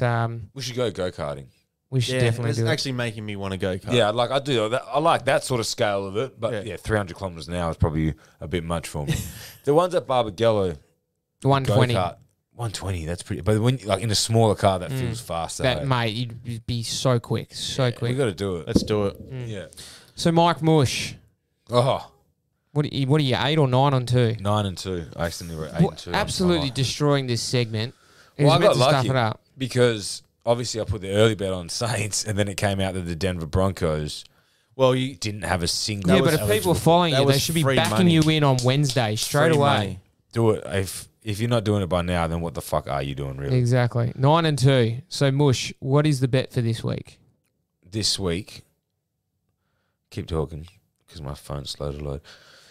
We should go karting.
we should definitely
it's
do it.
actually making me want to go kart.
Yeah, like I do. I like that sort of scale of it, but
Yeah.
yeah, 300 kilometers an hour is probably a bit much for me. The ones at Barbagallo,
120.
go-kart, 120. That's pretty. But when like in a smaller car, that feels faster.
That
hey?
mate, you'd be so quick, so
We
quick.
got to do it.
Let's do it.
Yeah.
So Mike Mush,
Oh,
what are you 8 or 9 on 2?
9 and 2. I accidentally wrote 8 and 2.
Absolutely
Oh.
destroying this segment. He
Well,
was
I
meant
got
to stuff
lucky
it up.
because obviously I put the early bet on Saints, and then it came out that the Denver Broncos
Well, you
didn't have a single.
Yeah, but if people are
eligible-
following
that
you, they
was
should be
free
backing
money.
you in on Wednesday straight
free
away.
money.
do it, if you're not doing it by now, then what the fuck are you doing really?
Exactly. 9 and 2. So Mush, what is the bet for this week?
This week, keep talking because my phone's slow to load.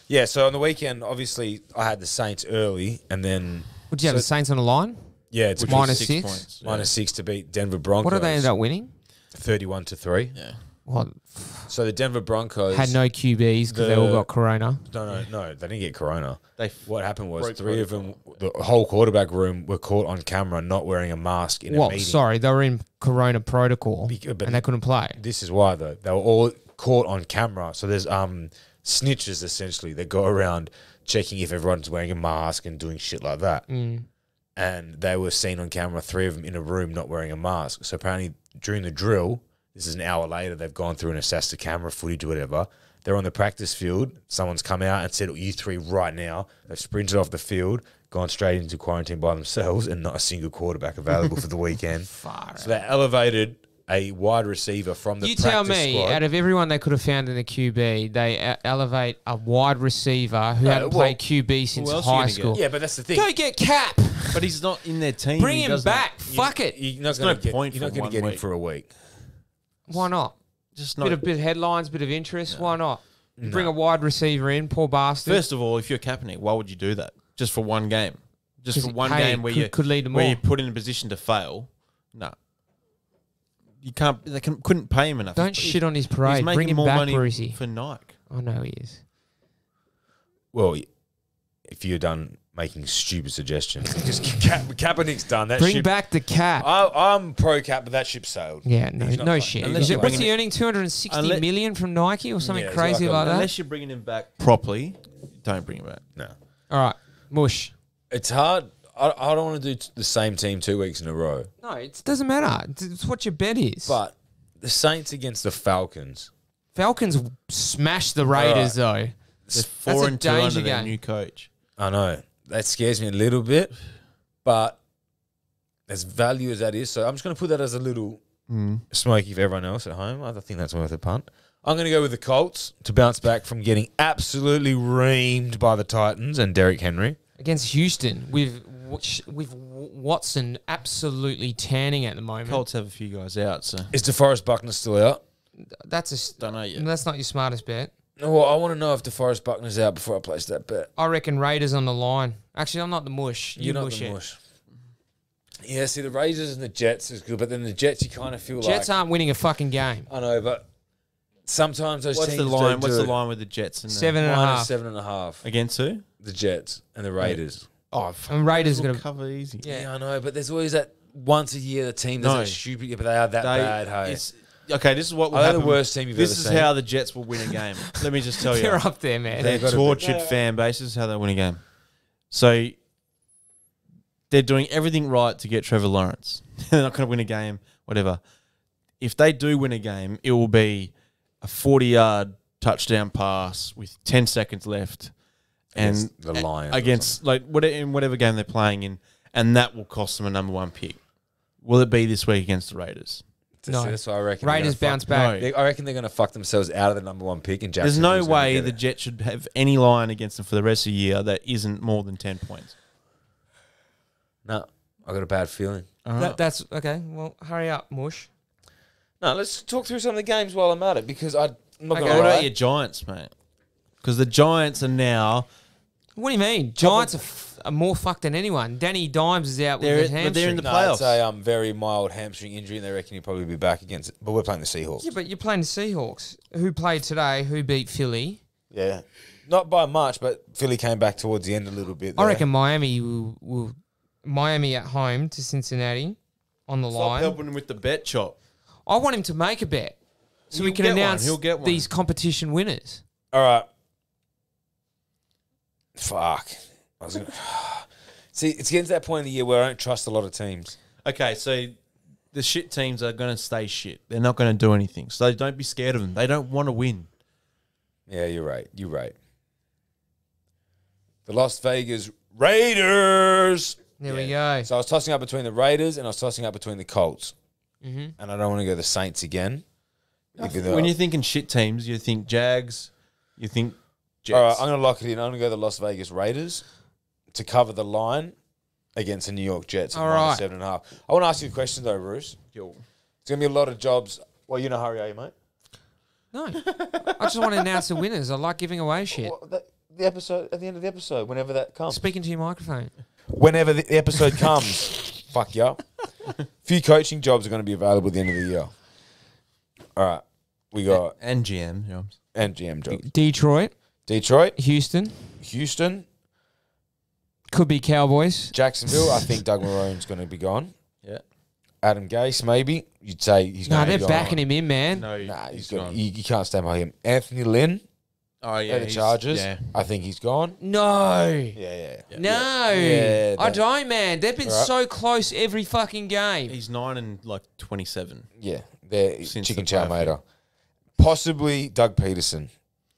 Yeah, so on the weekend, obviously I had the Saints early, and then
Would you have
So-
the Saints on the line?
yeah, it's
Which
Minus
was
6?
6 points.
minus 6 to beat Denver Broncos.
What did they end up winning?
31-3.
Yeah.
Well,
So the Denver Broncos
had no QBs because they all
The-
got corona.
No, they didn't get corona.
They
What happened was
broke
3 of them, the whole quarterback room, were caught on camera not wearing a mask in a
Well,
meeting.
sorry, they were in corona protocol
But
and they couldn't play.
this is why though. They were all caught on camera. So there's snitches essentially that go around checking if everyone's wearing a mask and doing shit like that. And they were seen on camera, 3 of them in a room not wearing a mask. So apparently during the drill, this is an hour later, they've gone through and assessed the camera footage or whatever. They're on the practice field. Someone's come out and said, "You 3 right now." They've sprinted off the field, gone straight into quarantine by themselves, and not a single quarterback available for the weekend.
Far
So they elevated a wide receiver from the
You
practice
tell me,
squad.
out of everyone they could have found in the QB, they elevate a wide receiver who
No,
hadn't
well,
played QB since
else are you
high
gonna
school.
Yeah, but that's the thing.
Go get Cap.
But he's not in their team.
Bring
He
him
doesn't-
back. Fuck it.
You're not
There's
going
no
to
point
You're not
for
going
one
to get him
week.
for a week.
Why not?
Just
Bit
not.
of headlines, bit of interest. Why not? You bring a wide receiver in, poor bastard.
First of all, if you're Kaepernick, why would you do that? Just for one game? Just
'Cause,
for one
hey,
game where
could lead them
where
all.
you're put in a position to fail? No. You can't. They couldn't pay him enough.
Don't shit on his
He's
parade.
making
Bring him
more
back,
money
Brucey.
for Nike.
I know he is.
Well, if you're done making stupid suggestions, because Kaepernick's done that.
Bring
ship,
back the Cap.
I'm pro Cap, but that ship sailed.
Yeah, no,
He's not
no
fucking-
shit.
Unless you're
What's
bringing
he earning? 260
Unless-
million from Nike or something
Yeah, it's
crazy
like
like that?
Unless you're bringing him back properly, don't bring him back.
No,
All right, Mush.
it's hard. I don't want to do the same team 2 weeks in a row.
No, it doesn't matter. It's what your bet is.
But the Saints against the Falcons.
Falcons smashed the Raiders though.
They're 4
a
and 2 under
danger
their
game.
new coach.
I know that scares me a little bit, but as value as that is, so I'm just going to put that as a little smoky for everyone else at home. I think that's worth a punt. I'm going to go with the Colts to bounce back from getting absolutely reamed by the Titans and Derrick Henry.
Against Houston with Watson absolutely tanning at the moment.
Colts have a few guys out, so
Is DeForest Buckner still out?
That's
don't know yet.
that's not your smartest bet.
Well, I want to know if DeForest Buckner's out before I place that bet.
I reckon Raiders on the line. Actually, I'm not the mush. You
You're not
mush
the
it.
mush. Yeah, see, the Raiders and the Jets is good, but then the Jets, you kind of feel
Jets
like...
aren't winning a fucking game.
I know, but sometimes those
What's
teams
the line?
don't
What's
do
the
it.
line with the Jets and the,
7.5.
-7.5.
against who?
The Jets and the Raiders.
Oh,
And Raiders
will
gonna.
cover easy.
Yeah.
Yeah, I know, but there's always that once a year the team that's
No.
that stupid, but they are that bad. Hey,
Okay, this is what will
Are they
happen.
the worst team you've
This
ever
is
seen?
how the Jets will win a game. Let me just tell you.
You're up there, man.
Their
gotta be-
tortured fan base is how they win a game. So they're doing everything right to get Trevor Lawrence. They're not going to win a game, whatever. If they do win a game, it will be a 40-yard touchdown pass with 10 seconds left, and
Against the Lions or
against in whatever game they're playing in, and that will cost them a number 1 pick. Will it be this week against the Raiders?
No.
That's what I reckon.
Raiders bounce back.
No.
I reckon they're going to fuck themselves out of the number 1 pick. And
There's no
Jacksonville's
way
gonna
the
get it.
Jets should have any line against them for the rest of the year that isn't more than 10 points.
No, I got a bad feeling.
That's okay. Well, hurry up, Mush.
No, let's talk through some of the games while I'm at it because I'm not
Okay.
going
What
to
about
lie.
your Giants, mate? Because the Giants are now
What do you mean? Giants are more fucked than anyone. Danny Dimes is out with his
but they're in
hamstring.
the
No,
playoffs.
it's a very mild hamstring injury, and they reckon he'll probably be back against it. But we're playing the Seahawks.
Yeah, but you're playing the Seahawks. Who played today? Who beat Philly?
Yeah. Not by much, but Philly came back towards the end a little bit.
I
there.
reckon Miami will Miami at home to Cincinnati on the
Stop
line.
helping him with the bet chop.
I want him to make a bet so we
He'll
can
get one.
announce
He'll get one.
these competition winners.
All right. Fuck. I was gonna... See, it's getting to that point in the year where I don't trust a lot of teams.
Okay, so the shit teams are going to stay shit. They're not going to do anything. So don't be scared of them. They don't want to win.
Yeah, you're right. You're right. The Las Vegas Raiders.
There we go.
So I was tossing up between the Raiders and I was tossing up between the Colts.
Mm-hmm.
And I don't want to go the Saints again. Even though-
When you're thinking shit teams, you think Jags, you think Jets.
All right, I'm going to lock it in. I'm going to go the Las Vegas Raiders to cover the line against the New York Jets at
All right.
-7.5. I want to ask you a question though, Bruce. There's going to be a lot of jobs. Well, you in a hurry, are you, mate?
No, I just want to announce the winners. I like giving away shit.
Well, the episode at the end of the episode, whenever that comes.
Speaking to your microphone.
Whenever the episode comes, fuck yeah. Few coaching jobs are going to be available at the end of the year. All right, we got
and GM jobs.
and GM jobs.
Detroit,
Detroit,
Houston,
Houston,
could be Cowboys.
Jacksonville. I think Doug Marone's going to be gone.
Yeah.
Adam Gase, maybe you'd say he's
No,
going to
they're
be gone.
backing him in, man.
No,
Nah,
he's
got,
gone.
you can't stand by him. Anthony Lynn,
Oh yeah,
the Chargers.
Yeah.
I think he's gone.
No.
Yeah.
No.
Yeah,
I
that-
don't, man. They've been
Alright.
so close every fucking game.
He's 9 and like 27.
Yeah, they're
Since
chicken
the
chow
playoff,
mater. Possibly Doug Peterson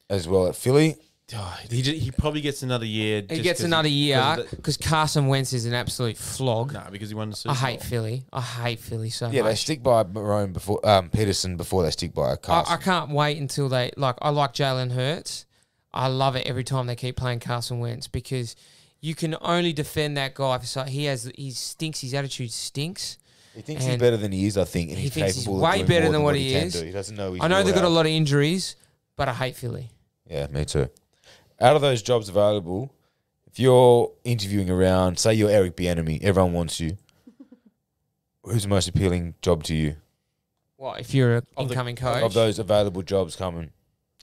as well at Philly.
Oh, he probably gets another year.
He gets another year because Carson Wentz is an absolute flog.
Nah, because he won the Super
I
Bowl.
hate Philly. I hate Philly so
Yeah, they
much.
stick by Marone before Peterson before they stick by Carson.
I can't wait until they like. I like Jalen Hurts. I love it every time they keep playing Carson Wentz because you can only defend that guy for so he stinks. His attitude stinks.
He thinks he's
and
better than he is, I think, and
he
he's
thinks he's
capable
way
of doing
better
more
than what
he
he
can
is.
do. He doesn't know.
I know they've got a lot of injuries, but I hate Philly.
Yeah, me too. Out of those jobs available, if you're interviewing around, say you're Eric Bieniemy, everyone wants you. Who's the most appealing job to you
What if you're an incoming coach?
of those available jobs coming?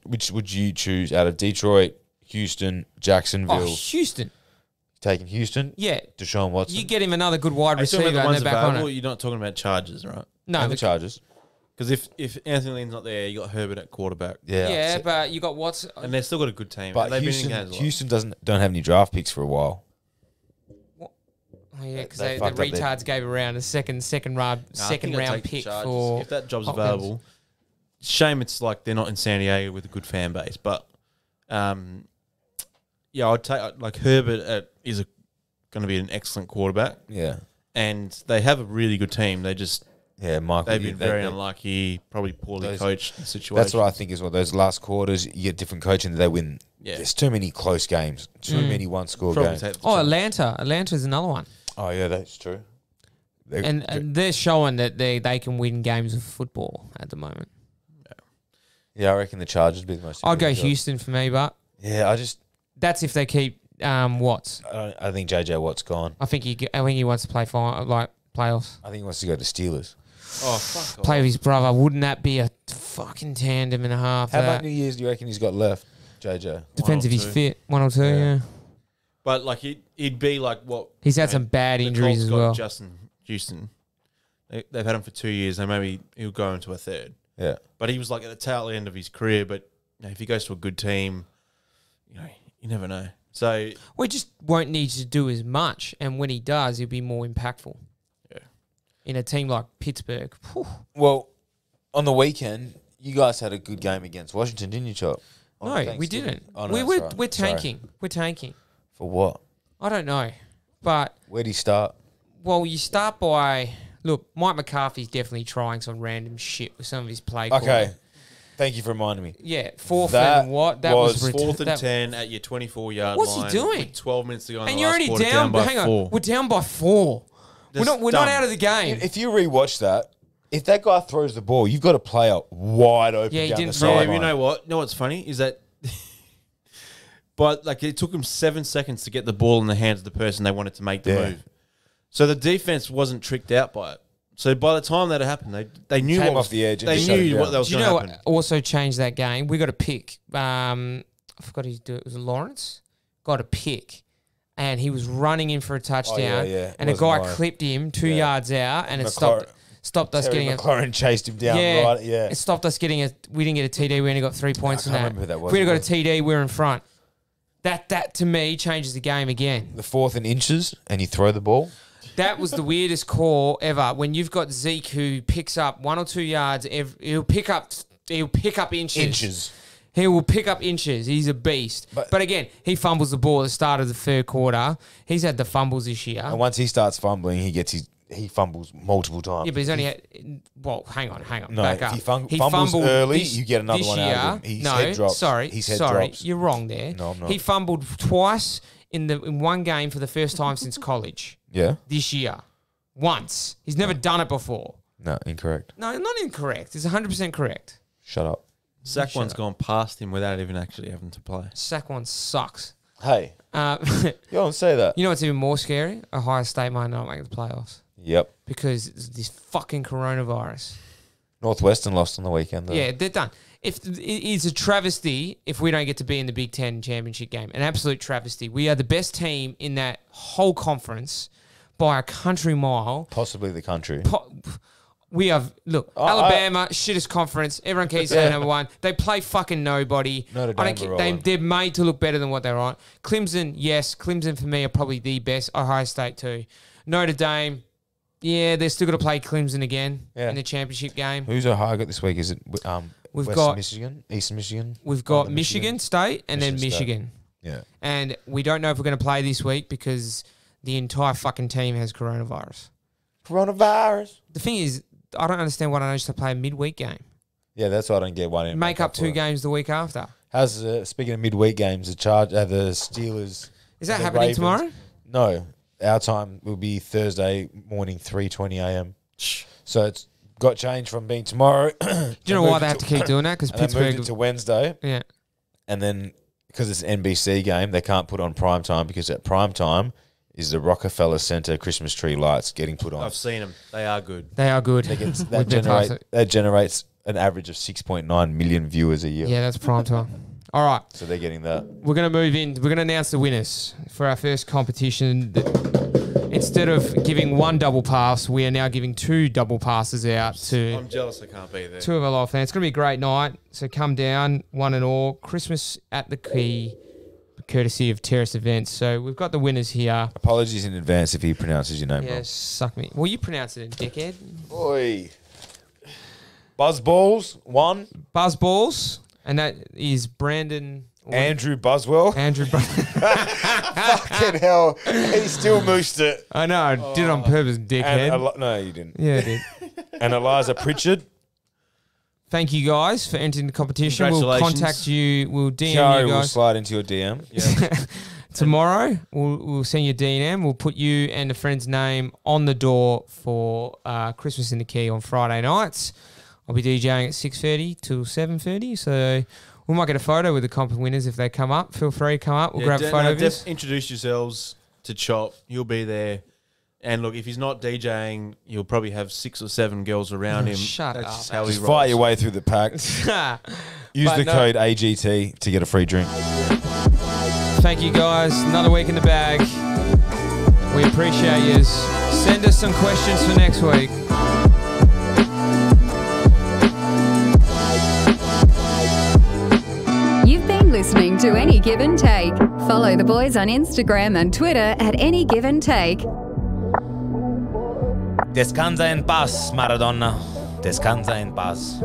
Which would you choose out of Detroit, Houston, Jacksonville?
Oh, Houston.
Taking Houston,
Yeah,
Deshaun Watson,
you get him another good wide
Are you talking
receiver,
about the
and
ones
they're back on
available?
it.
You're not talking about Chargers, right?
No,
and the Chargers.
Because if Anthony Lynn's not there, you got Herbert at quarterback,
yeah, but you got Watson.
and they've still got a good team.
But
They've been in
Houston,
games a lot.
Houston don't have any draft picks for a while.
Oh yeah, because
They
the
fucked up their-
retards gave around a second round
Nah, I think I'd
round
take the
pick
Chargers.
for
if that job's
Hopkins.
available. Shame it's like they're not in San Diego with a good fan base, but yeah, I'd take like Herbert is going to be an excellent quarterback,
Yeah,
and they have a really good team. They just
yeah, Michael.
they've been very
they-
unlucky, probably poorly
Those-
coached in situations.
That's what I think as well. Those last quarters, you get different coaching, they win.
Yeah.
There's too many close games, too many one-score
Probably
games.
take the
Oh,
chance.
Atlanta. Atlanta's another one.
Oh yeah, that's true.
And they're showing that they can win games of football at the moment.
yeah, I reckon the Chargers would be the most.
I'd go
appealing job.
Houston for me, but
Yeah,
that's if they keep Watts.
I think JJ Watt's gone.
I think he wants to play for playoffs.
I think he wants to go to Steelers.
Oh fuck! off.
Play with his brother. Wouldn't that be a fucking tandem and a half?
How
that?
about New Year's do you reckon he's got left, JJ?
Depends
One
if
or
he's
two.
fit. 1 or 2, yeah.
But like he'd be like what
He's had some bad
the
injuries
Colts
as
got
well.
Justin Houston, they've had him for 2 years. And maybe he'll go into a third.
Yeah.
But he was like at the tail end of his career. But you know, if he goes to a good team, you know, you never know. So
We just won't need to do as much, and when he does, he'll be more impactful.
Yeah.
In a team like Pittsburgh. Whew.
Well, on the weekend, you guys had a good game against Washington, didn't you, Chop? On
No, we
Thanksgiving.
didn't.
Oh, no,
we're
sorry.
we're tanking. We're tanking.
For what?
I don't know, but
Where'd he start?
well, you start by look. Mike McCarthy's definitely trying some random shit with some of his play. calling.
Okay. Thank you for reminding me.
Yeah, fourth
That
and what? That
was
was,
fourth and
that-
10 at your 24-yard
What's he
line.
doing?
With 12 minutes to go in
And
the
you're
last
already
quarter,
down.
by
Hang on,
4.
we're down by 4.
That's
we're not
dumb.
out of the game.
If you rewatch that, if that guy throws the ball, you've got a player wide open
Yeah, he
down
didn't
the
throw it.
sideline.
You know what? You know what's funny is that, but like it took him 7 seconds to get the ball in the hands of the person they wanted to make the
Yeah.
move. So the defense wasn't tricked out by it. So by the time that happened, they knew
Came
what
off the edge and
They
just shut it
knew what
down.
that was
Do you
going
know
to
what
happen.
also changed that game? We got a pick. I forgot his do it. Was it Lawrence? Got a pick. And he was running in for a touchdown.
yeah.
And a
Wasn't
guy
mine.
clipped him 2
Yeah.
yards out, and it
McLaurin-
stopped us
Terry
getting a
McLaurin chased him down
yeah.
right. Yeah.
It stopped us getting a. We didn't get a TD. We only got 3 points in
can't
that.
remember who that was.
If we'd have got a
It was-
TD, we're in front. That to me changes the game again.
The 4th and inches, and you throw the ball.
That was the weirdest call ever. When you've got Zeke who picks up 1 or 2 yards, he'll pick up inches. He will pick up inches. He's a beast. But again, he fumbles the ball at the start of the third quarter. He's had the fumbles this year.
And once he starts fumbling, he fumbles multiple times.
Yeah, but he's only had. Well, hang on.
No,
back
if
up.
he fumbles
fumbled
early,
this-
you get another
this
one out
year.
of him. His
no,
head drops.
sorry,
His head
sorry,
drops.
you're wrong there.
No, I'm not.
He fumbled twice in one game for the first time since college
Yeah?
this year. Once. He's never done it before.
No, incorrect.
No, not incorrect. It's 100% correct.
Shut up.
Saquon's gone past him without even actually having to play.
Saquon sucks.
Hey,
Uh,
you don't say that.
you know what's even more scary? Ohio State might not make the playoffs
Yep.
because it's this fucking coronavirus.
Northwestern lost on the weekend, though.
Yeah, they're done. It's a travesty if we don't get to be in the Big Ten championship game. An absolute travesty. We are the best team in that whole conference by a country mile.
Possibly the country.
We have Alabama, shittest conference. Everyone keeps saying number one. They play fucking nobody.
Notre
I don't
Dame
care.
are rolling.
They're made to look better than what they're on. Clemson, yes. Clemson for me are probably the best. Ohio State too. Notre Dame, yeah, they're still going to play Clemson again in the championship game.
Who's Ohio got this week? Is it
We've
Western
got-
Michigan? Eastern Michigan?
We've got
Northern
Michigan State and then
Michigan State.
Michigan.
Yeah.
And we don't know if we're going to play this week because the entire fucking team has coronavirus.
Coronavirus.
The thing is, I don't understand why I don't just play a midweek game.
Yeah, that's why I don't get one in.
Make up
for
2
it.
games the week after.
How's speaking of midweek games, the Steelers.
Is that
the
happening
Ravens-
tomorrow?
No, our time will be Thursday morning, 3:20 a.m. So it's got changed from being tomorrow.
Do you know why they have to keep doing that? Because
And they moved it
Pittsburgh.
to Wednesday,
Yeah.
and then because it's an NBC game, they can't put on prime time because at prime time is the Rockefeller Center Christmas tree lights getting put on.
I've seen them. They are good.
They are good.
That,
We've been past it.
that generates an average of 6.9 million viewers a year.
Yeah, that's prime time. All right.
So they're getting that.
We're going to move in. We're going to announce the winners for our first competition. Instead of giving 1 double pass, we are now giving 2 double passes out to
I'm jealous I can't be there.
2 of our live fans. It's going to be a great night. So come down, one and all. Christmas at the Key, courtesy of Terrace Events. So we've got the winners here.
Apologies in advance if he pronounces your name
Yeah,
wrong.
suck me. Well, you pronounce it, dickhead.
Oi. Buzzballs, 1.
Buzzballs, and that is Brandon.
Andrew Buswell.
Andrew.
Fucking hell. He still moosed it.
I know, I did it on purpose, dickhead.
No, you didn't.
Yeah, I did.
And Eliza Pritchard.
Thank you guys for entering the competition. We'll
Congratulations.
contact you. We'll DM
Kiara
you
will
guys
slide into your DM.
tomorrow. We'll send you a DM. We'll put you and a friend's name on the door for Christmas in the Key on Friday nights. I'll be DJing at 6:30 till 7:30. So we might get a photo with the comp winners if they come up. Feel free to come up. We'll grab a photo of this.
Introduce yourselves to Chop. He'll be there. And look, if he's not DJing, he'll probably have 6 or 7 girls around him.
shut
That's
up.
just how
Just
he
fight
rolls.
your way through the pack. Use
But
the
no-
code AGT to get a free drink.
Thank you guys. Another week in the bag. We appreciate yous. Send us some questions for next week.
listening to Any Give and Take. Follow the boys on Instagram and Twitter at Any Give and Take.
Descansa en paz, Maradona. Descansa en paz.